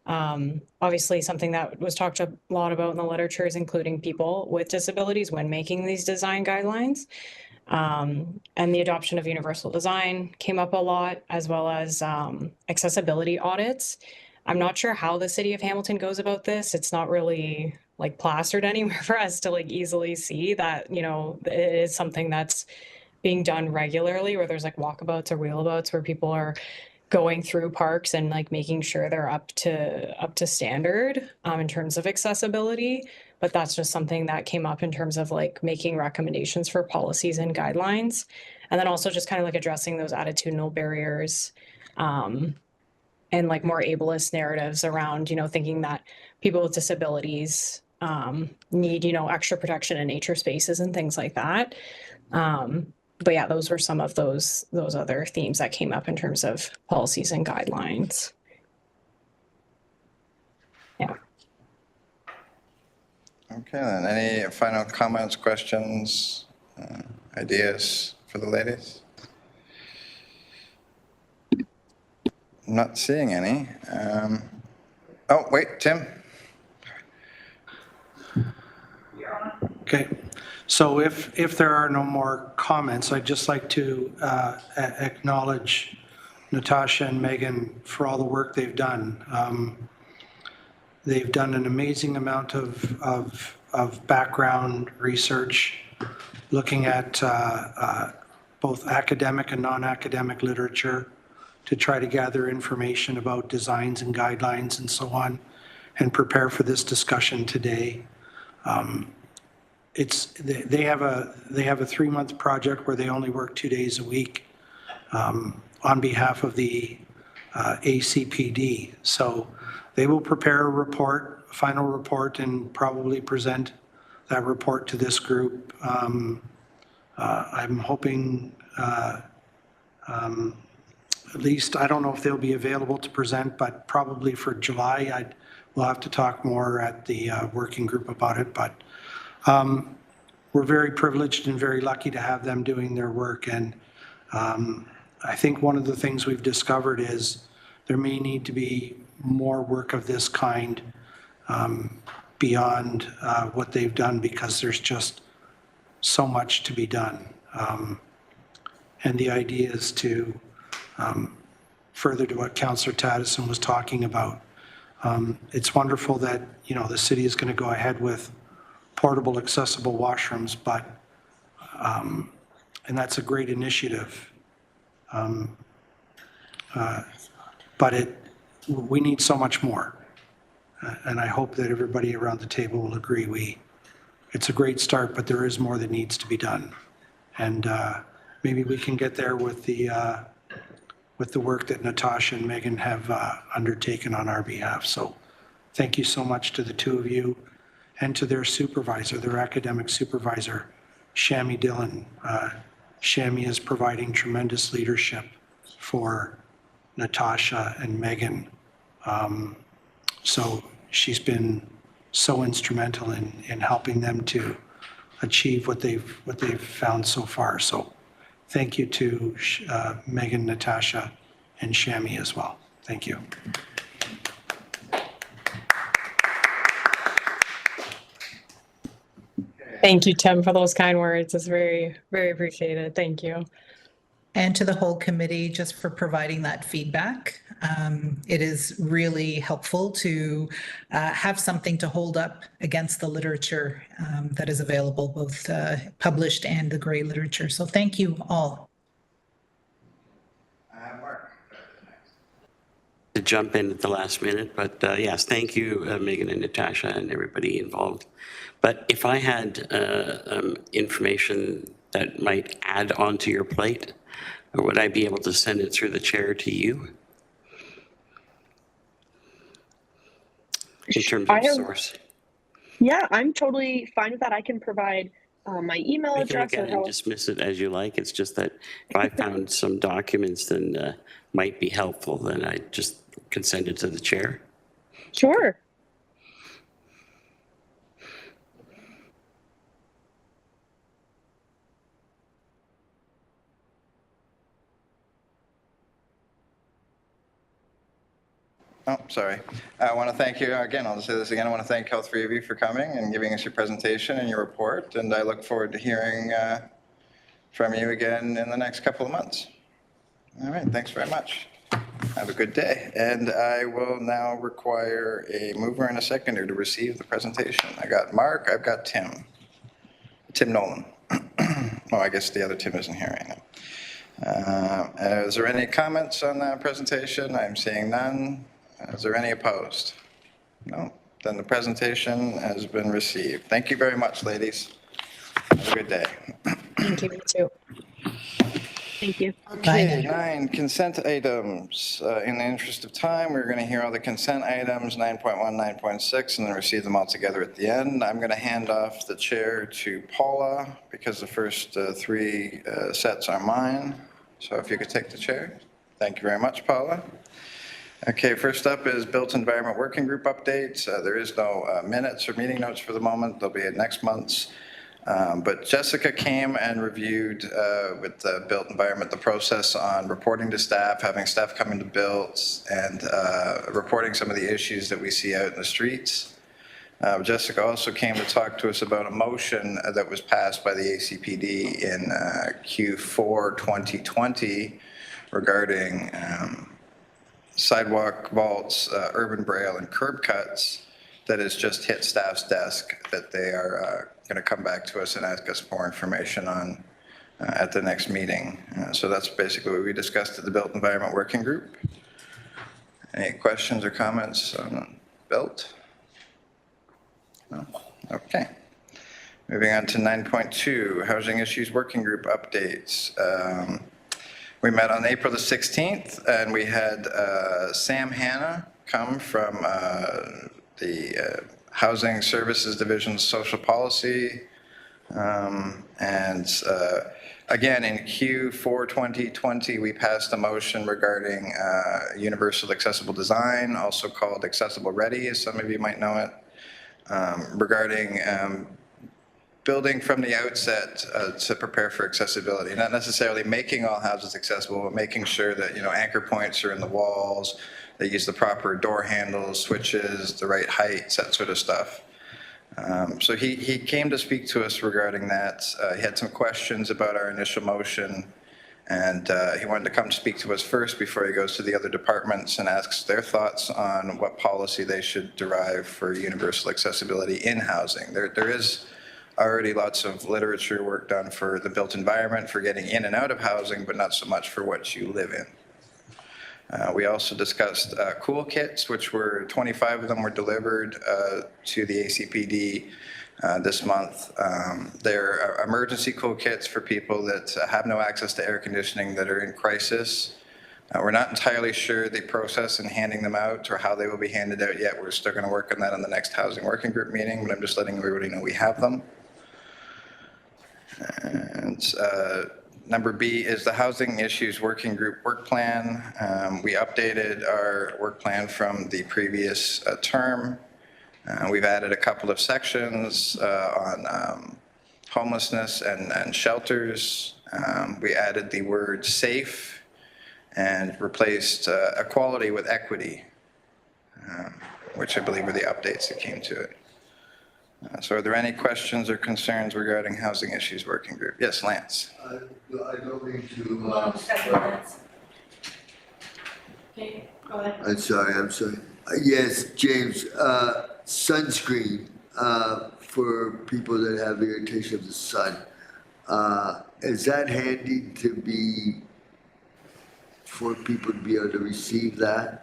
Obviously, something that was talked a lot about in the literature is including people with disabilities when making these design guidelines. And the adoption of universal design came up a lot, as well as accessibility audits. I'm not sure how the city of Hamilton goes about this. It's not really like plastered anywhere for us to like easily see that, you know, it is something that's being done regularly, where there's like walkabouts or wheelabouts where people are going through parks and like making sure they're up to standard in terms of accessibility. But that's just something that came up in terms of like making recommendations for policies and guidelines. And then also just kind of like addressing those attitudinal barriers and like more ableist narratives around, you know, thinking that people with disabilities need, you know, extra protection in nature spaces and things like that. But yeah, those were some of those other themes that came up in terms of policies and guidelines. Yeah. Okay, then any final comments, questions, ideas for the ladies? I'm not seeing any. Oh, wait, Tim. Okay, so if there are no more comments, I'd just like to acknowledge Natasha and Megan for all the work they've done. They've done an amazing amount of background research, looking at both academic and non-academic literature to try to gather information about designs and guidelines and so on, and prepare for this discussion today. They have a 3-month project where they only work 2 days a week on behalf of the ACPD. So they will prepare a final report, and probably present that report to this group. I'm hoping at least, I don't know if they'll be available to present, but probably for July. We'll have to talk more at the working group about it. But we're very privileged and very lucky to have them doing their work. And I think one of the things we've discovered is there may need to be more work of this kind beyond what they've done, because there's just so much to be done. And the idea is to, further to what Councillor Taddison was talking about, it's wonderful that, the city is going to go ahead with portable accessible washrooms, but, and that's a great initiative. But we need so much more. And I hope that everybody around the table will agree. It's a great start, but there is more that needs to be done. And maybe we can get there with the work that Natasha and Megan have undertaken on our behalf. So thank you so much to the two of you, and to their supervisor, their academic supervisor, Shami Dillon. Shami is providing tremendous leadership for Natasha and Megan. So she's been so instrumental in helping them to achieve what they've found so far. So thank you to Megan, Natasha, and Shami as well. Thank you. Thank you, Tim, for those kind words. It's very, very appreciated. Thank you. And to the whole committee, just for providing that feedback. It is really helpful to have something to hold up against the literature that is available, both published and the gray literature. So thank you all. Mark. To jump in at the last minute, but yes, thank you, Megan and Natasha and everybody involved. But if I had information that might add onto your plate, would I be able to send it through the chair to you? In terms of source. Yeah, I'm totally fine with that. I can provide my email You can address. look at it and dismiss it as you like. It's just that if I found some documents that might be helpful, then I just can send it to the chair. Sure. Oh, sorry. I want to thank you again. I'll say this again. I want to thank all three of you for coming and giving us your presentation and your report. And I look forward to hearing from you again in the next couple of months. All right. Thanks very much. Have a good day. And I will now require a mover and a seconder to receive the presentation. I got Mark. I've got Tim. Tim Nolan. Oh, I guess the other Tim isn't here right now. Is there any comments on that presentation? I'm seeing none. Is there any opposed? No. Then the presentation has been received. Thank you very much, ladies. Have a good day. Thank you, too. Thank you. Okay, 9 consent items. In the interest of time, we're going to hear all the consent items, 9.1, 9.6, and then receive them all together at the end. I'm going to hand off the chair to Paula because the first 3 sets are mine. So if you could take the chair. Thank you very much, Paula. Okay, first up is Built Environment Working Group updates. There is no minutes or meeting notes for the moment. They'll be at next month's. But Jessica came and reviewed with the Built Environment the process on reporting to staff, having staff come into Built, and reporting some of the issues that we see out in the streets. Jessica also came to talk to us about a motion that was passed by the ACPD in Q4 2020 regarding sidewalk vaults, urban braille, and curb cuts that has just hit staff's desk that they are going to come back to us and ask us more information on at the next meeting. So that's basically what we discussed at the Built Environment Working Group. Any questions or comments on Built? No? Okay. Moving on to 9.2, Housing Issues Working Group updates. We met on April the 16th, and we had Sam Hanna come from the Housing Services Division's Social Policy. Again, in Q4 2020, we passed a motion regarding universal accessible design, also called Accessible Ready, as some of you might know it, regarding building from the outset to prepare for accessibility. Not necessarily making all houses accessible, but making sure that, anchor points are in the walls, they use the proper door handles, switches, the right heights, that sort of stuff. So he came to speak to us regarding that. He had some questions about our initial motion, and he wanted to come speak to us first before he goes to the other departments and asks their thoughts on what policy they should derive for universal accessibility in housing. There is already lots of literature work done for the built environment for getting in and out of housing, but not so much for what you live in. We also discussed cool kits, which were 25 of them were delivered to the ACPD this month. They're emergency cool kits for people that have no access to air conditioning that are in crisis. We're not entirely sure the process in handing them out or how they will be handed out yet. We're still going to work on that in the next Housing Working Group meeting, but I'm just letting everybody know we have them. And number B is the Housing Issues Working Group work plan. We updated our work plan from the previous term. We've added a couple of sections on homelessness and shelters. We added the word safe and replaced equality with equity, which I believe were the updates that came to it. So are there any questions or concerns regarding Housing Issues Working Group? Yes, Lance. I don't need to. Okay, go ahead. I'm sorry. Yes, James, sunscreen for people that have irritation of the sun. Is that handy to be, for people to be able to receive that?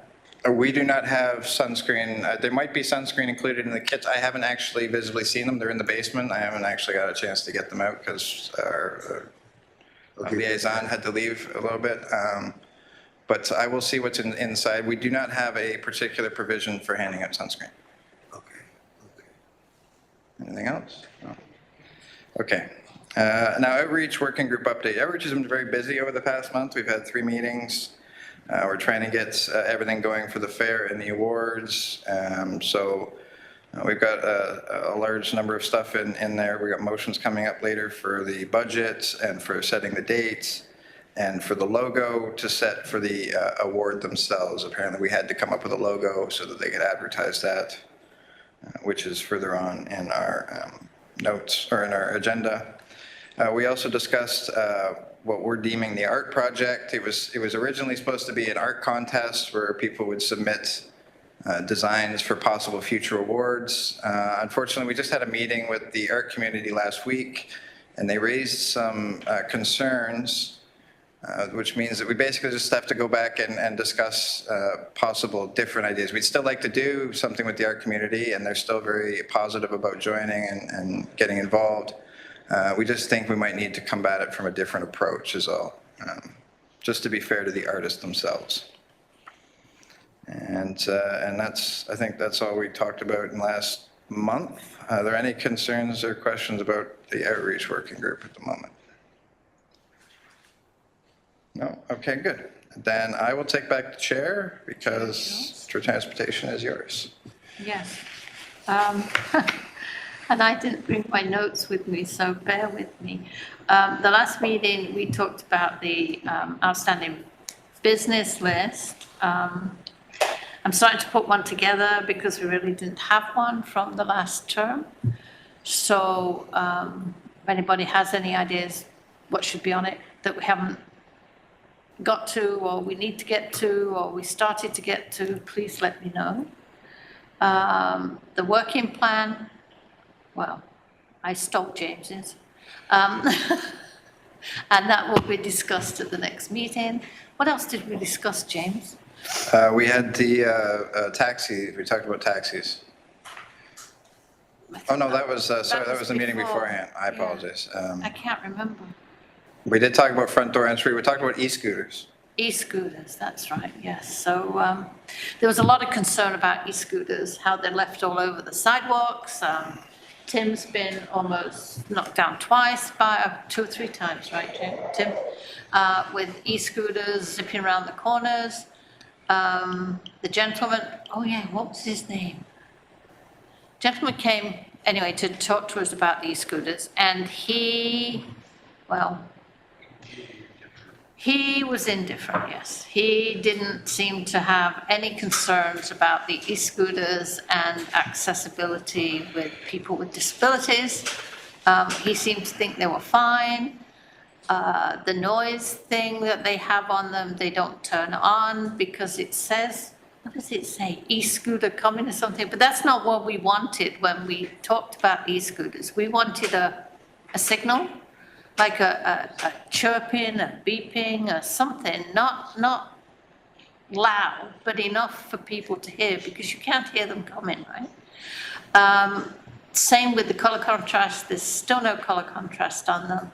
We do not have sunscreen. There might be sunscreen included in the kits. I haven't actually visibly seen them. They're in the basement. I haven't actually got a chance to get them out because our liaison had to leave a little bit. But I will see what's inside. We do not have a particular provision for handing out sunscreen. Okay. Anything else? No. Okay. Now, Outreach Working Group update. Outreach has been very busy over the past month. We've had 3 meetings. We're trying to get everything going for the fair and the awards. So we've got a large number of stuff in there. We got motions coming up later for the budget and for setting the dates and for the logo to set for the award themselves. Apparently we had to come up with a logo so that they could advertise that, which is further on in our notes or in our agenda. We also discussed what we're deeming the art project. It was originally supposed to be an art contest where people would submit designs for possible future awards. Unfortunately, we just had a meeting with the art community last week, and they raised some concerns, which means that we basically just have to go back and discuss possible different ideas. We'd still like to do something with the art community, and they're still very positive about joining and getting involved. We just think we might need to combat it from a different approach is all, just to be fair to the artists themselves. And I think that's all we talked about in last month. Are there any concerns or questions about the Outreach Working Group at the moment? No? Okay, good. Then I will take back the chair because transportation is yours. Yes. And I didn't bring my notes with me, so bear with me. The last meeting, we talked about the outstanding business list. I'm starting to put one together because we really didn't have one from the last term. So if anybody has any ideas what should be on it that we haven't got to, or we need to get to, or we started to get to, please let me know. The working plan, well, I stole James's. And that will be discussed at the next meeting. What else did we discuss, James? We had the taxi, we talked about taxis. Oh, no, that was, sorry, that was the meeting before. beforehand. I apologize. I can't remember. We did talk about front door entry. We talked about e-scooters. E-scooters, that's right, yes. So there was a lot of concern about e-scooters, how they're left all over the sidewalks. Tim's been almost knocked down twice by, 2 or 3 times, right, Tim? With e-scooters zipping around the corners. The gentleman, oh yeah, what was his name? Gentleman came, anyway, to talk to us about the e-scooters, and he was indifferent, yes. He didn't seem to have any concerns about the e-scooters and accessibility with people with disabilities. He seemed to think they were fine. The noise thing that they have on them, they don't turn on because it says, what does it say? E-scooter coming or something, but that's not what we wanted when we talked about e-scooters. We wanted a signal, like a chirping, a beeping, or something, not loud, but enough for people to hear, because you can't hear them coming, right? Same with the color contrast, there's still no color contrast on them.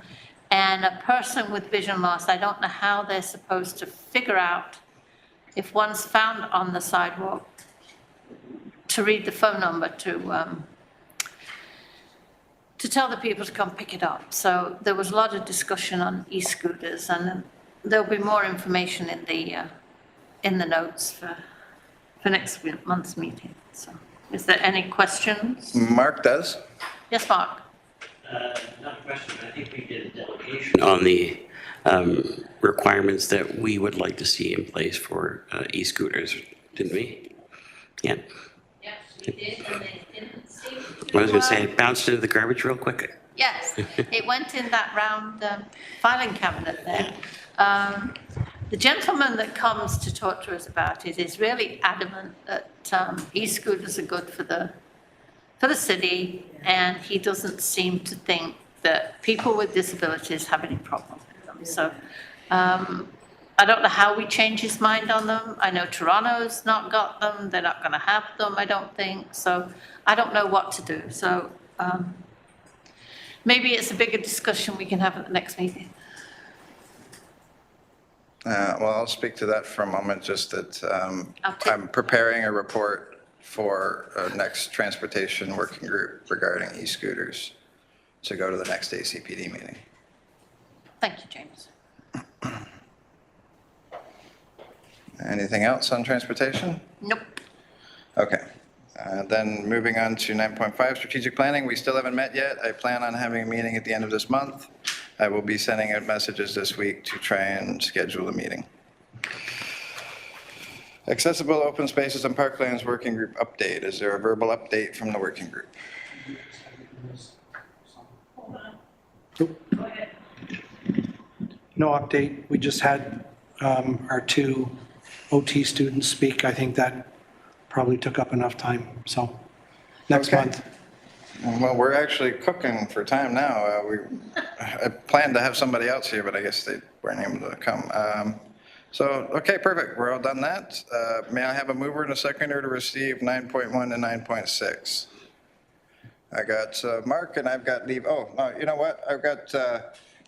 And a person with vision loss, I don't know how they're supposed to figure out, if one's found on the sidewalk, to read the phone number to tell the people to come pick it up. So there was a lot of discussion on e-scooters, and there'll be more information in the notes for next month's meeting. So is there any questions? Mark does. Yes, Mark? Not a question, but I think we did a delegation on the requirements that we would like to see in place for e-scooters, didn't we? Yeah. Yes, we did, and they didn't seem I was going to say, it bounced into the garbage real quick. Yes, it went in that round filing cabinet there. The gentleman that comes to talk to us about it is really adamant that e-scooters are good for the city, and he doesn't seem to think that people with disabilities have any problem with them. So I don't know how we change his mind on them. I know Toronto's not got them. They're not going to have them, I don't think. So I don't know what to do. So maybe it's a bigger discussion we can have at the next meeting. Well, I'll speak to that for a moment, just that I'm preparing a report for next transportation working group regarding e-scooters to go to the next ACPD meeting. Thank you, James. Anything else on transportation? Nope. Okay. Then moving on to 9.5, strategic planning. We still haven't met yet. I plan on having a meeting at the end of this month. I will be sending out messages this week to try and schedule a meeting. Accessible open spaces and parklands working group update. Is there a verbal update from the working group? No update. We just had our 2 OT students speak. I think that probably took up enough time. So next month. Well, we're actually cooking for time now. I planned to have somebody else here, but I guess they weren't able to come. Okay, perfect. We're all done that. May I have a mover and a seconder to receive 9.1 and 9.6? I got Mark and I've got Levi. Oh, no, you know what? I've got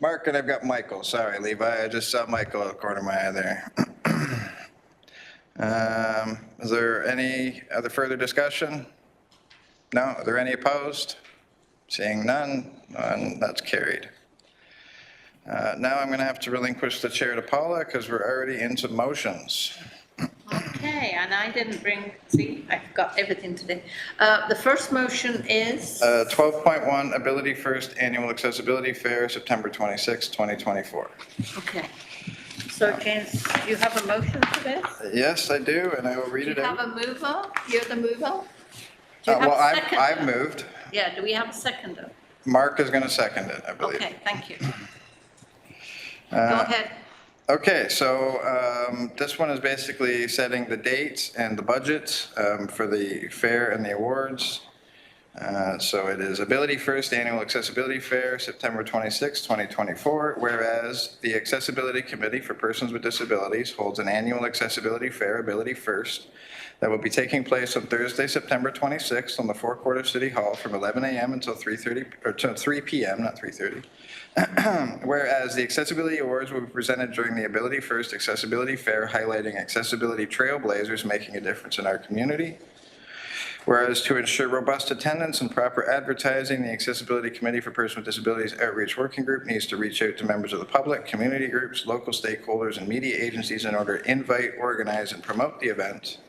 Mark and I've got Michael. Sorry, Levi. I just saw Michael at the corner of my eye there. Is there any other further discussion? No? Are there any opposed? Seeing none, that's carried. Now I'm going to have to relinquish the chair to Paula because we're already into motions. Okay, and I didn't bring, see, I forgot everything today. The first motion is? 12.1, Ability First Annual Accessibility Fair, September 26, 2024. Okay. So James, do you have a motion for this? Yes, I do, and I will read it out. Do you have a mover? You're the mover? Do you have Well, a seconder? I've moved. Yeah, do we have a seconder? Mark is going to second it, I believe. Okay, thank you. Go ahead. Okay, so this one is basically setting the dates and the budgets for the fair and the awards. So it is Ability First Annual Accessibility Fair, September 26, 2024, whereas the Accessibility Committee for Persons with Disabilities holds an annual accessibility fair, Ability First, that will be taking place on Thursday, September 26th on the forecourt of City Hall from 11 a.m. until 3 p.m., not 3:30. Whereas the Accessibility Awards will be presented during the Ability First Accessibility Fair, highlighting accessibility trailblazers making a difference in our community. Whereas to ensure robust attendance and proper advertising, the Accessibility Committee for Persons with Disabilities Outreach Working Group needs to reach out to members of the public, community groups, local stakeholders, and media agencies in order to invite, organize, and promote the event.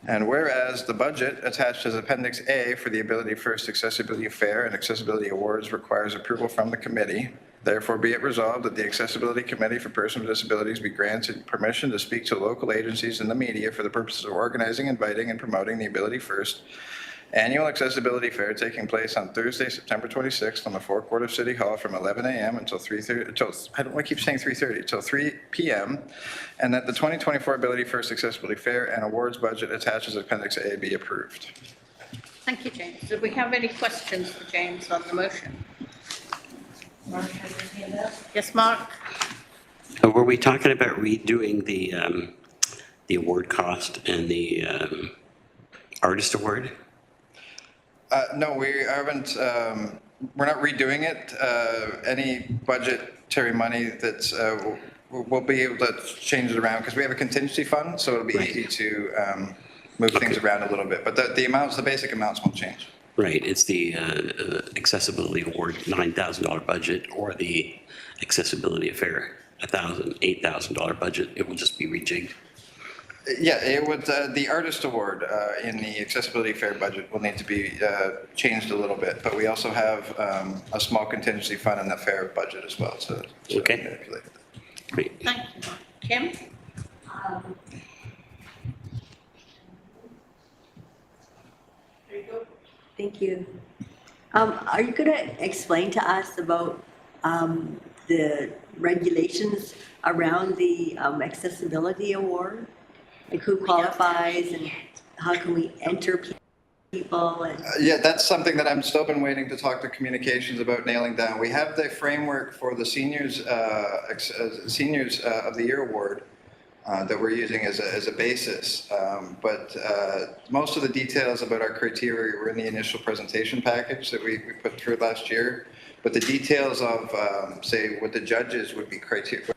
And whereas the budget attached as Appendix A for the Ability First Accessibility Fair and Accessibility Awards requires approval from the committee, therefore be it resolved that the Accessibility Committee for Persons with Disabilities be granted permission to speak to local agencies and the media for the purposes of organizing, inviting, and promoting the Ability First Annual Accessibility Fair taking place on Thursday, September 26th on the forecourt of City Hall from 11 a.m. until 3:30, I keep saying 3:30, until 3 p.m. and that the 2024 Ability First Accessibility Fair and Awards budget attached as Appendix A be approved. Thank you, James. Do we have any questions for James on the motion? Mark has his hand up. Yes, Mark? Were we talking about redoing the award cost and the artist award? No, we haven't, we're not redoing it. Any budgetary money that's, we'll be able to change it around because we have a contingency fund, so it'll be easy to move things around a little bit. But the amounts, the basic amounts won't change. Right, it's the accessibility award $9,000 budget or the accessibility affair $8,000 budget. It will just be rejigged. Yeah, it would, the artist award in the accessibility fair budget will need to be changed a little bit, but we also have a small contingency fund in the fair budget as well, so. Okay. Manipulate it. Great. Thank you, Mark. Kim? There you go. Thank you. Are you going to explain to us about the regulations around the accessibility award? Like who qualifies and how can we enter people? And Yeah, that's something that I'm still been waiting to talk to communications about nailing down. We have the framework for the seniors of the year award that we're using as a basis. But most of the details about our criteria were in the initial presentation package that we put through last year. But the details of, say, what the judges would be criteria,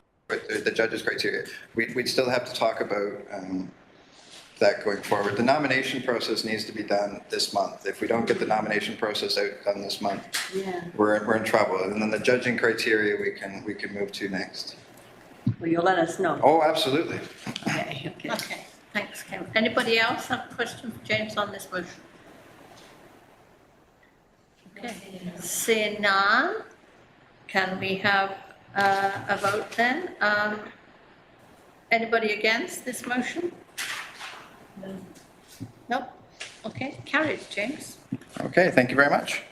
the judges' criteria, we'd still have to talk about that going forward. The nomination process needs to be done this month. If we don't get the nomination process done this month, we're in trouble. And then the judging criteria we can move to next. well, you'll let us know. Oh, absolutely. Okay. Okay, thanks, Kim. Anybody else have a question for James on this motion? Okay, seeing none, can we have a vote then? Anybody against this motion? No. Nope. Okay, carried, James. Okay, thank you very much.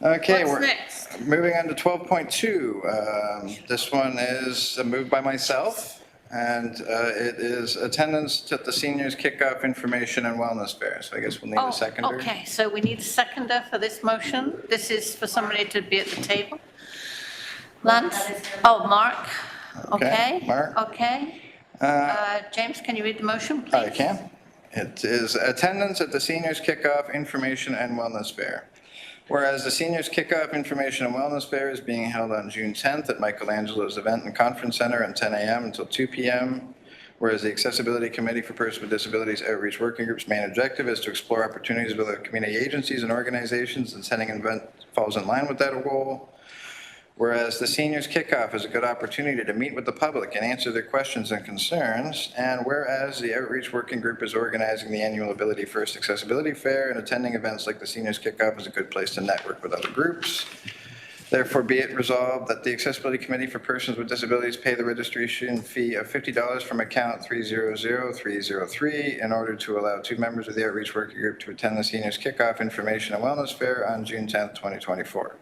Okay, What's we're next? moving on to 12.2. This one is moved by myself, and it is attendance at the seniors kickoff information and wellness fair. So I guess we'll need a seconder. Okay, so we need a seconder for this motion. This is for somebody to be at the table. Lance? Oh, Mark? Okay. Mark. Okay. James, can you read the motion, please? I can. It is attendance at the seniors kickoff information and wellness fair. Whereas the seniors kickoff information and wellness fair is being held on June 10th at Michelangelo's Event and Conference Center at 10 a.m. until 2 p.m. Whereas the Accessibility Committee for Persons with Disabilities Outreach Working Group's main objective is to explore opportunities with other community agencies and organizations, and attending an event falls in line with that goal. Whereas the seniors kickoff is a good opportunity to meet with the public and answer their questions and concerns. And whereas the Outreach Working Group is organizing the annual Ability First Accessibility Fair, and attending events like the seniors kickoff is a good place to network with other groups. Therefore, be it resolved that the Accessibility Committee for Persons with Disabilities pay the registration fee of $50 from account 300303 in order to allow 2 members of the Outreach Working Group to attend the seniors kickoff information and wellness fair on June 10th, 2024.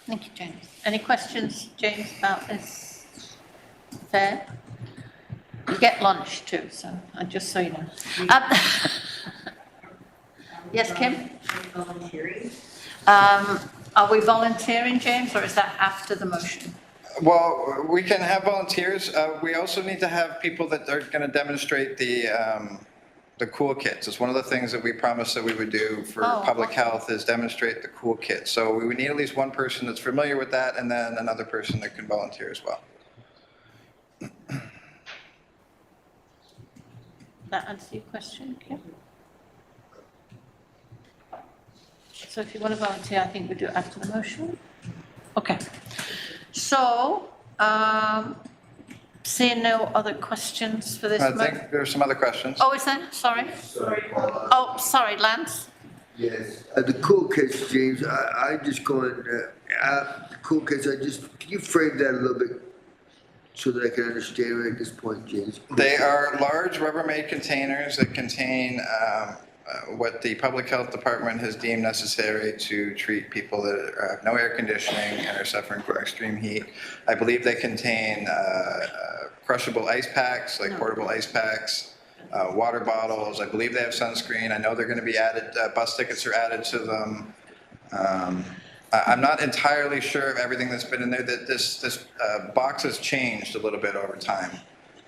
Thank you, James. Any questions, James, about this fair? You get lunch too, so just so you know. Yes, Kim? Volunteering. Are we volunteering, James, or is that after the motion? Well, we can have volunteers. We also need to have people that are going to demonstrate the cool kits. It's one of the things that we promised that we would do for public health is demonstrate the cool kits. So we would need at least one person that's familiar with that and then another person that can volunteer as well. That answer your question, Kim? So if you want to volunteer, I think we do it after the motion. Okay. So, seeing no other questions for this. I think there are some other questions. Oh, is there? Sorry. Oh, sorry, Lance. Yes, the cool kits, James, I just going, the cool kits, can you frame that a little bit so that I can understand it at this point, James? They are large Rubbermaid containers that contain what the Public Health Department has deemed necessary to treat people that have no air conditioning and are suffering from extreme heat. I believe they contain crushable ice packs, like portable ice packs, water bottles. I believe they have sunscreen. I know they're going to be added, bus tickets are added to them. I'm not entirely sure of everything that's been in there. That this box has changed a little bit over time.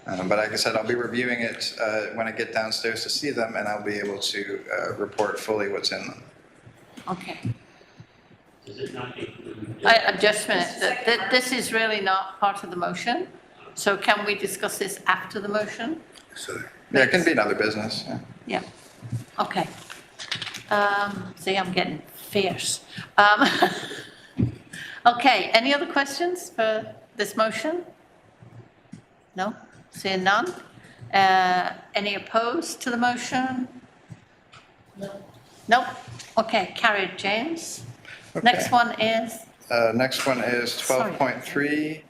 But like I said, I'll be reviewing it when I get downstairs to see them, and I'll be able to report fully what's in them. Okay. Does it not include? Just a minute. This is really not part of the motion. So can we discuss this after the motion? Sorry. Yeah, it can be another business. Yeah. Okay. See, I'm getting fierce. Okay, any other questions for this motion? No? Seeing none? Any opposed to the motion? No. Nope. Okay, carried, James. Okay. Next one is? Next one is 12.3.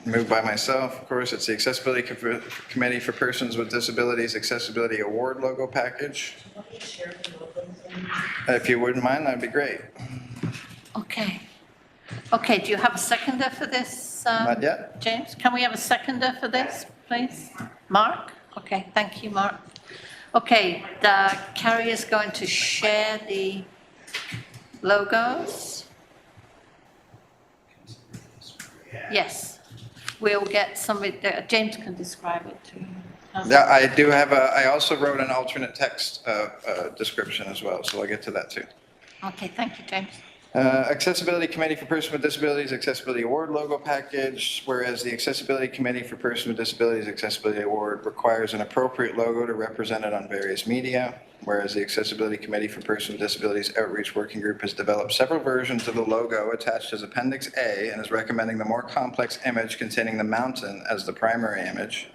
Moved by myself, of course. It's the Accessibility Committee for Persons with Disabilities Accessibility Award logo package. If you wouldn't mind, that'd be great. Okay. Okay, do you have a seconder for this? Not yet. James, can we have a seconder for this, please? Mark? Okay, thank you, Mark. Okay, Carrie is going to share the logos. Yes, we'll get somebody, James can describe it to you. Yeah, I do have I also wrote an alternate text description as well, so I'll get to that too. Okay, thank you, James. Accessibility Committee for Persons with Disabilities Accessibility Award logo package, whereas the Accessibility Committee for Persons with Disabilities Accessibility Award requires an appropriate logo to represent it on various media, whereas the Accessibility Committee for Persons with Disabilities Outreach Working Group has developed several versions of the logo attached as Appendix A and is recommending the more complex image containing the mountain as the primary image,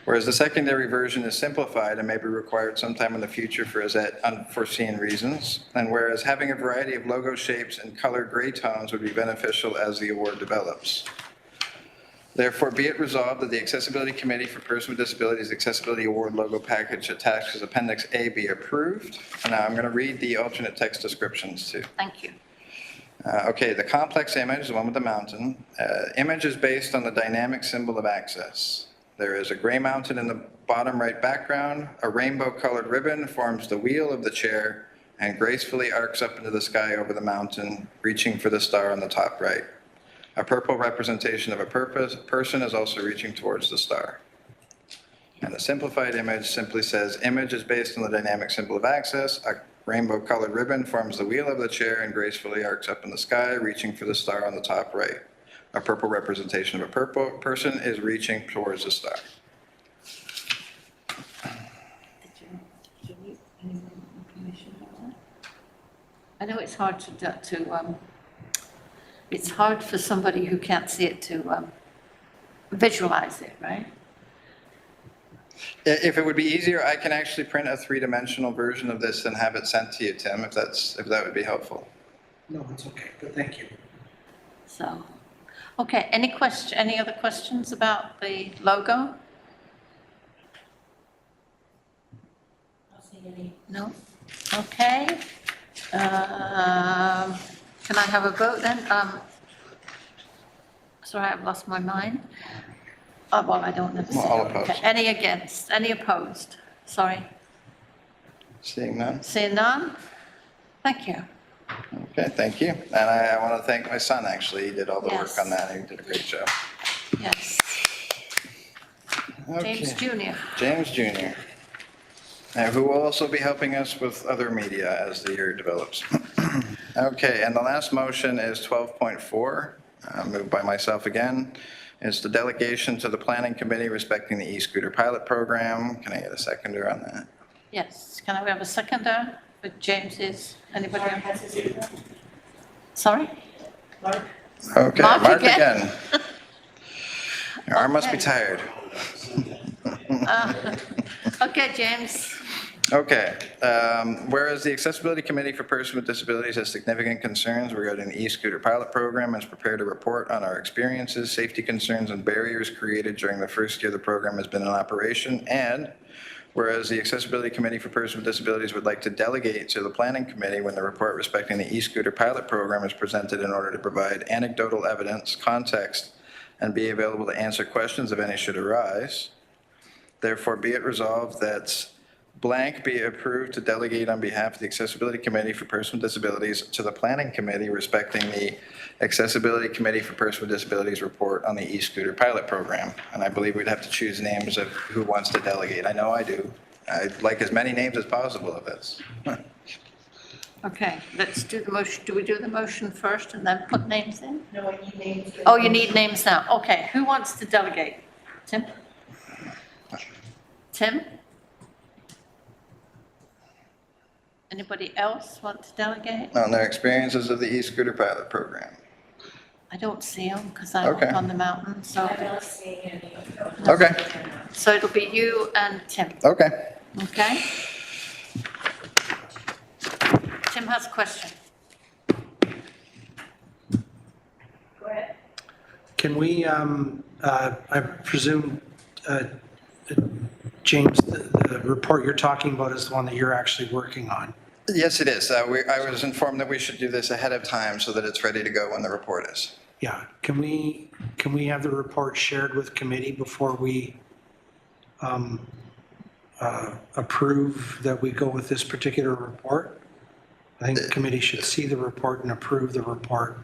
whereas the secondary version is simplified and may be required sometime in the future for unforeseen reasons, and whereas having a variety of logo shapes and color gray tones would be beneficial as the award develops. Therefore, be it resolved that the Accessibility Committee for Persons with Disabilities Accessibility Award logo package attached as Appendix A be approved. And now I'm going to read the alternate text descriptions too. Thank you. Okay, the complex image, the one with the mountain, image is based on the dynamic symbol of access. There is a gray mountain in the bottom right background. A rainbow-colored ribbon forms the wheel of the chair and gracefully arcs up into the sky over the mountain, reaching for the star on the top right. A purple representation of a person is also reaching towards the star. And the simplified image simply says, image is based on the dynamic symbol of access. A rainbow-colored ribbon forms the wheel of the chair and gracefully arcs up in the sky, reaching for the star on the top right. A purple representation of a purple person is reaching towards the star. Did you need any more information about that? I know it's hard it's hard for somebody who can't see it to visualize it, right? If it would be easier, I can actually print a three-dimensional version of this and have it sent to you, Tim, if that would be helpful. No, it's okay, but thank you. So, okay, any other questions about the logo? No? Okay. Can I have a vote then? Sorry, I've lost my mind. Oh, well, I don't know. Well, all opposed. Okay. Any against? Any opposed? Sorry. Seeing none? Seeing none? Thank you. Okay, thank you. And I want to thank my son, actually. He did all the work Yes. on that. He did a great job. Yes. James Okay. Jr. James Jr. Who will also be helping us with other media as the year develops. Okay, and the last motion is 12.4, moved by myself again. It's the delegation to the planning committee respecting the e-scooter pilot program. Can I get a seconder on that? Yes. Can I have a seconder for James's? Anybody else? Sorry? Okay, Mark Mark again. again. Your arm must be tired. Okay, James. Okay, whereas the Accessibility Committee for Persons with Disabilities has significant concerns regarding the e-scooter pilot program and is prepared to report on our experiences, safety concerns, and barriers created during the first year the program has been in operation, and whereas the Accessibility Committee for Persons with Disabilities would like to delegate to the Planning Committee when the report respecting the e-scooter pilot program is presented in order to provide anecdotal evidence, context, and be available to answer questions if any should arise. Therefore, be it resolved that blank be approved to delegate on behalf of the Accessibility Committee for Persons with Disabilities to the Planning Committee respecting the Accessibility Committee for Persons with Disabilities report on the e-scooter pilot program. And I believe we'd have to choose names of who wants to delegate. I know I do. I'd like as many names as possible of this. Okay, let's do the motion. Do we do the motion first and then put names in? No, I need names. Oh, you need names now. Okay, who wants to delegate? Tim? Tim? Anybody else want to delegate? On their experiences of the e-scooter pilot program. I don't see them because I'm up Okay. on the mountain, so. I'm not seeing any. Okay, So it'll be you and Tim, okay. okay? Tim has a question. Go ahead. Can we, I presume, James, the report you're talking about is the one that you're actually working on? Yes, it is. I was informed that we should do this ahead of time so that it's ready to go when the report is. Yeah, can we have the report shared with committee before we approve that we go with this particular report? I think the committee should see the report and approve the report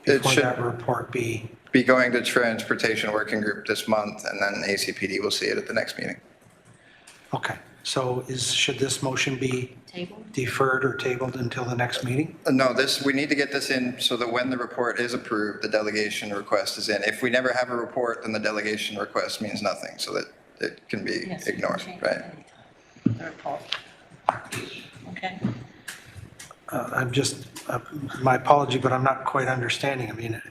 before should- that report be. Be going to Transportation Working Group this month, and then ACPD will see it at the next meeting. Okay, so should this motion be deferred or tabled until the next meeting? No, we need to get this in so that when the report is approved, the delegation request is in. If we never have a report, then the delegation request means nothing, so that it can be Yes, we can ignored, change right? The report. Okay. I'm just, my apology, but I'm not quite understanding. I mean,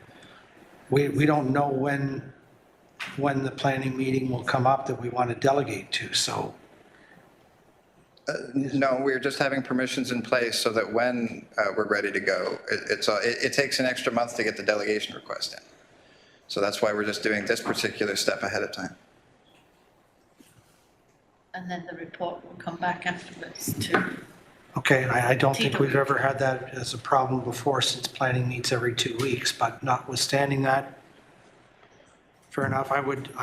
we don't know when the planning meeting will come up that we want to delegate to, so. No, we're just having permissions in place so that when we're ready to go, it takes an extra month to get the delegation request in. So that's why we're just doing this particular step ahead of time. And then the report will come back afterwards too. Okay, I don't think we've ever had that as a problem before since planning meets every 2 weeks, but notwithstanding that, fair enough, I would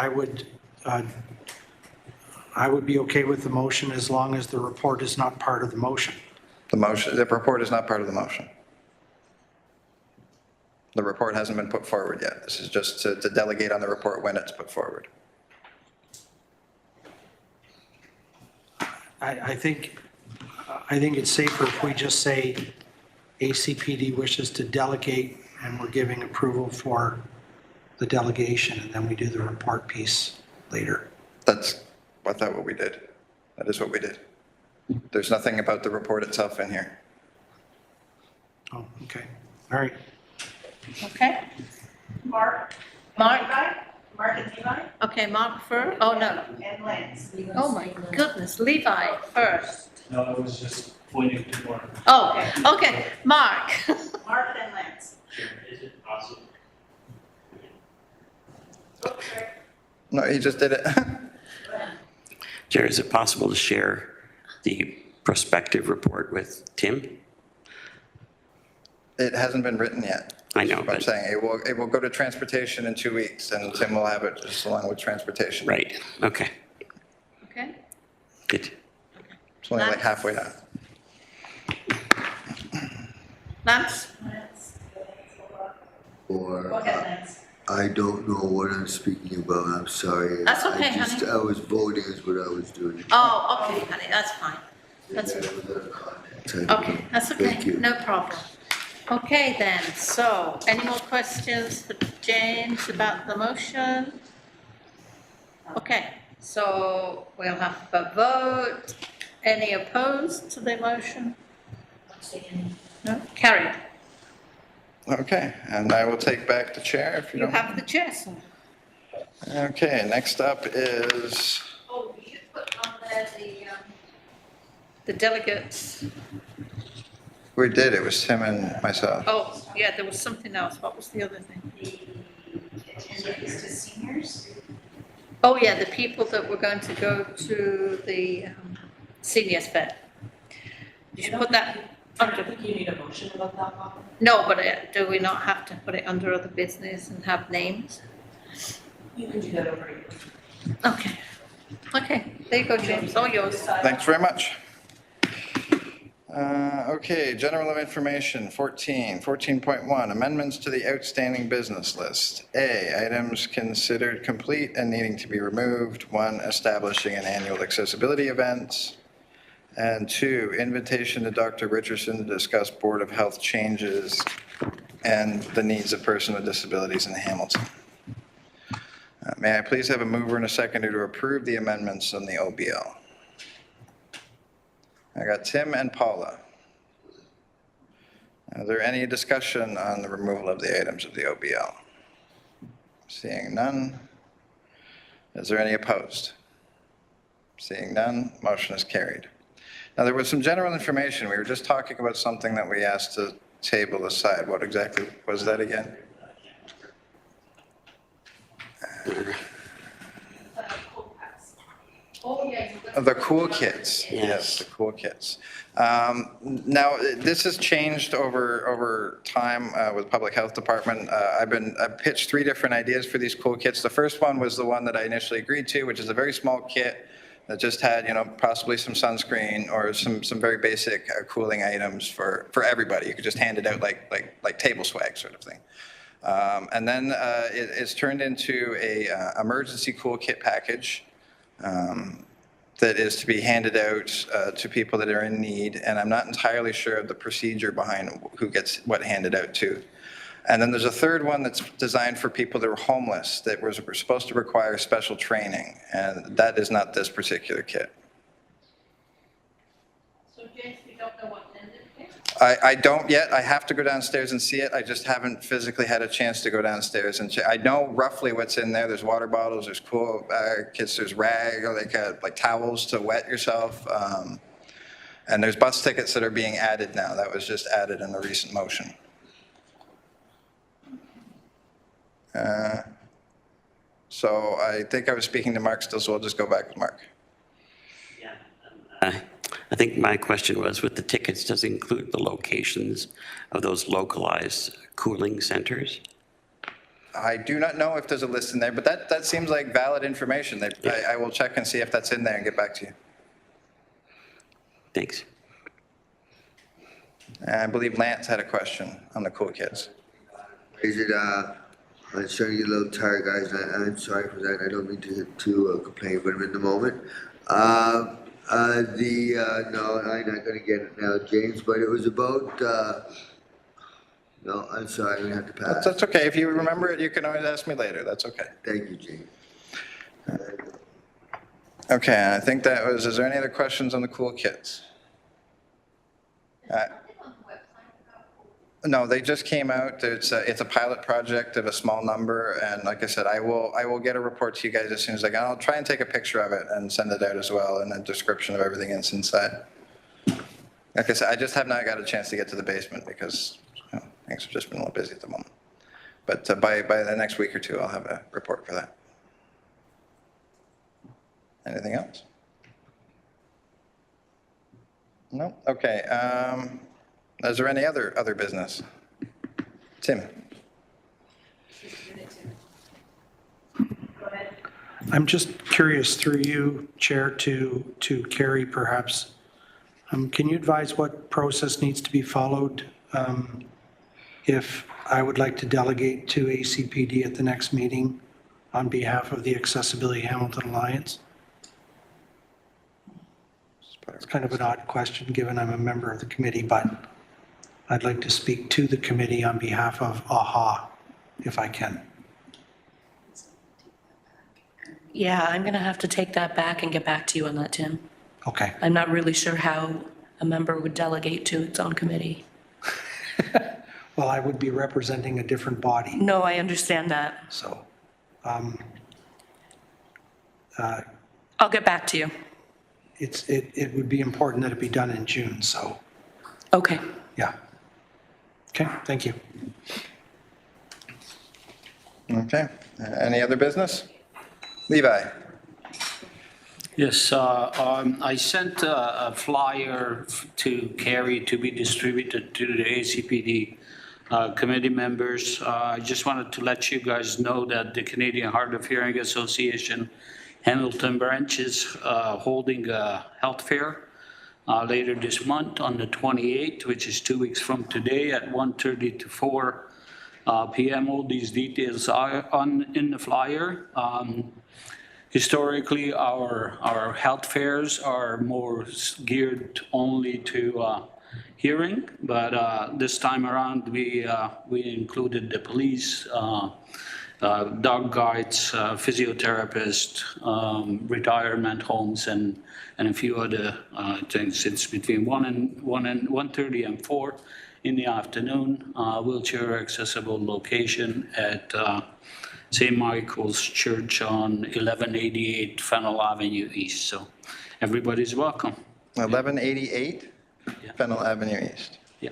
be okay with the motion as long as the report is not part of the motion. The report is not part of the motion. The report hasn't been put forward yet. This is just to delegate on the report when it's put forward. I think it's safer if we just say ACPD wishes to delegate and we're giving approval for the delegation and then we do the report piece later. That's, I thought what we did. That is what we did. There's nothing about the report itself in here. Oh, okay. All right. Okay? Mark? Mark? Levi? Mark and Levi? Okay, Mark first. Oh, no. And Lance. Oh, my goodness. Levi first. No, I was just pointing to Mark. Oh, okay. Mark. Mark and Lance. Is it possible? No, he just did it. Chair, is it possible to share the prospective report with Tim? It hasn't been written yet. I know, I'm but, saying it will go to transportation in 2 weeks, and Tim will have it just along with transportation. right, okay, Okay? good. It's only like halfway down. Lance? Or, Go ahead, Lance. I don't know what I'm speaking about, I'm sorry. That's okay, honey. I was voting is what I was doing. Oh, okay, honey, that's fine. That's, okay, that's okay. Thank you. No problem. Okay then, so any more questions for James about the motion? Okay, so we'll have a vote. Any opposed to the motion? No, carried. Okay, and I will take back the chair if you You don't. have the chair, sir. Okay, next up is, Oh, you put on there the delegates. we did, it was Tim and myself. Oh, yeah, there was something else. What was the other thing? Attendees to seniors? Oh, yeah, the people that were going to go to the seniors fair. You should put that under. I think you need a motion about that, Bob. No, but do we not have to put it under other business and have names? You can do that over here. Okay. Okay, there you go, James, all yours. Thanks very much. Okay, general information, 14.1, amendments to the outstanding business list. A, items considered complete and needing to be removed. 1, establishing an annual accessibility event. And 2, invitation to Dr. Richardson to discuss Board of Health changes and the needs of persons with disabilities in Hamilton. May I please have a mover and a seconder to approve the amendments on the OBL? I got Tim and Paula. Is there any discussion on the removal of the items of the OBL? Seeing none. Is there any opposed? Seeing none, motion is carried. Now, there was some general information. We were just talking about something that we asked to table aside. What exactly was that again? The cool kids. Yes, the cool kids. Now, this has changed over time with Public Health Department. I've pitched 3 different ideas for these cool kits. The first one was the one that I initially agreed to, which is a very small kit that just had, possibly some sunscreen or some very basic cooling items for everybody. You could just hand it out like table swag sort of thing. And then it's turned into a emergency cool kit package that is to be handed out to people that are in need. And I'm not entirely sure of the procedure behind who gets what handed out to. And then there's a third one that's designed for people that were homeless that were supposed to require special training. And that is not this particular kit. So James, we don't know what ended here? I don't yet. I have to go downstairs and see it. I just haven't physically had a chance to go downstairs and check. I know roughly what's in there. There's water bottles, there's cool kits, there's rag, or like towels to wet yourself. And there's bus tickets that are being added now. That was just added in a recent motion. So I think I was speaking to Mark still, so I'll just go back with Mark. I think my question was, with the tickets, does it include the locations of those localized cooling centers? I do not know if there's a list in there, but that seems like valid information. I will check and see if that's in there and get back to you. Thanks. I believe Lance had a question on the cool kids. Is it, I'm starting to get a little tired, guys, and I'm sorry for that. I don't mean to complain, but I'm in the moment. No, I'm not gonna get it now, James, but it was about, no, I'm sorry, I'm gonna have to pass. That's okay. If you remember it, you can always ask me later. That's okay. Thank you, James. Okay, I think that was, is there any other questions on the cool kids? No, they just came out. It's a pilot project of a small number, and like I said, I will get a report to you guys as soon as I can. I'll try and take a picture of it and send it out as well, and a description of everything that's inside. Like I said, I just have not got a chance to get to the basement because things have just been a little busy at the moment. But by the next week or two, I'll have a report for that. Anything else? No? Okay. Is there any other business? Tim? I'm just curious through you, Chair, to Carrie perhaps. Can you advise what process needs to be followed if I would like to delegate to ACPD at the next meeting on behalf of the Accessibility Hamilton Alliance? It's kind of an odd question, given I'm a member of the committee, but I'd like to speak to the committee on behalf of AHA, if I can. Yeah, I'm going to have to take that back and get back to you on that, Tim. Okay. I'm not really sure how a member would delegate to its own committee. Well, I would be representing a different body, No, I understand that. so. I'll get back to you. It would be important that it be done in June, so, Okay. yeah. Okay, thank you. Okay, any other business? Levi? Yes, I sent a flyer to Carrie to be distributed to the ACPD committee members. I just wanted to let you guys know that the Canadian Hard of Hearing Association Hamilton branch is holding a health fair later this month on the 28th, which is 2 weeks from today at 1:30 to 4 p.m. All these details are in the flyer. Historically, our health fairs are more geared only to hearing, but this time around we included the police, dog guides, physiotherapists, retirement homes, and a few other things. It's between 1:30 and 4 in the afternoon. Wheelchair accessible location at St. Michael's Church on 1188 Fennel Avenue East. So everybody's welcome. 1188 Fennel Avenue East. Yeah.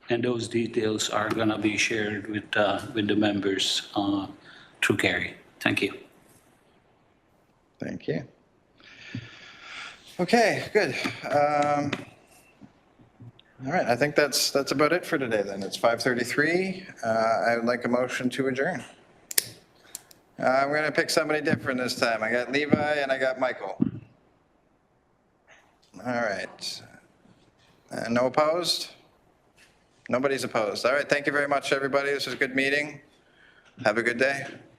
And those details are going to be shared with the members through Carrie. Thank you. Thank you. Okay, good. All right, I think that's about it for today then. It's 5:33. I would like a motion to adjourn. I'm going to pick somebody different this time. I got Levi and I got Michael. All right. No opposed? Nobody's opposed. All right, thank you very much, everybody. This was a good meeting. Have a good day.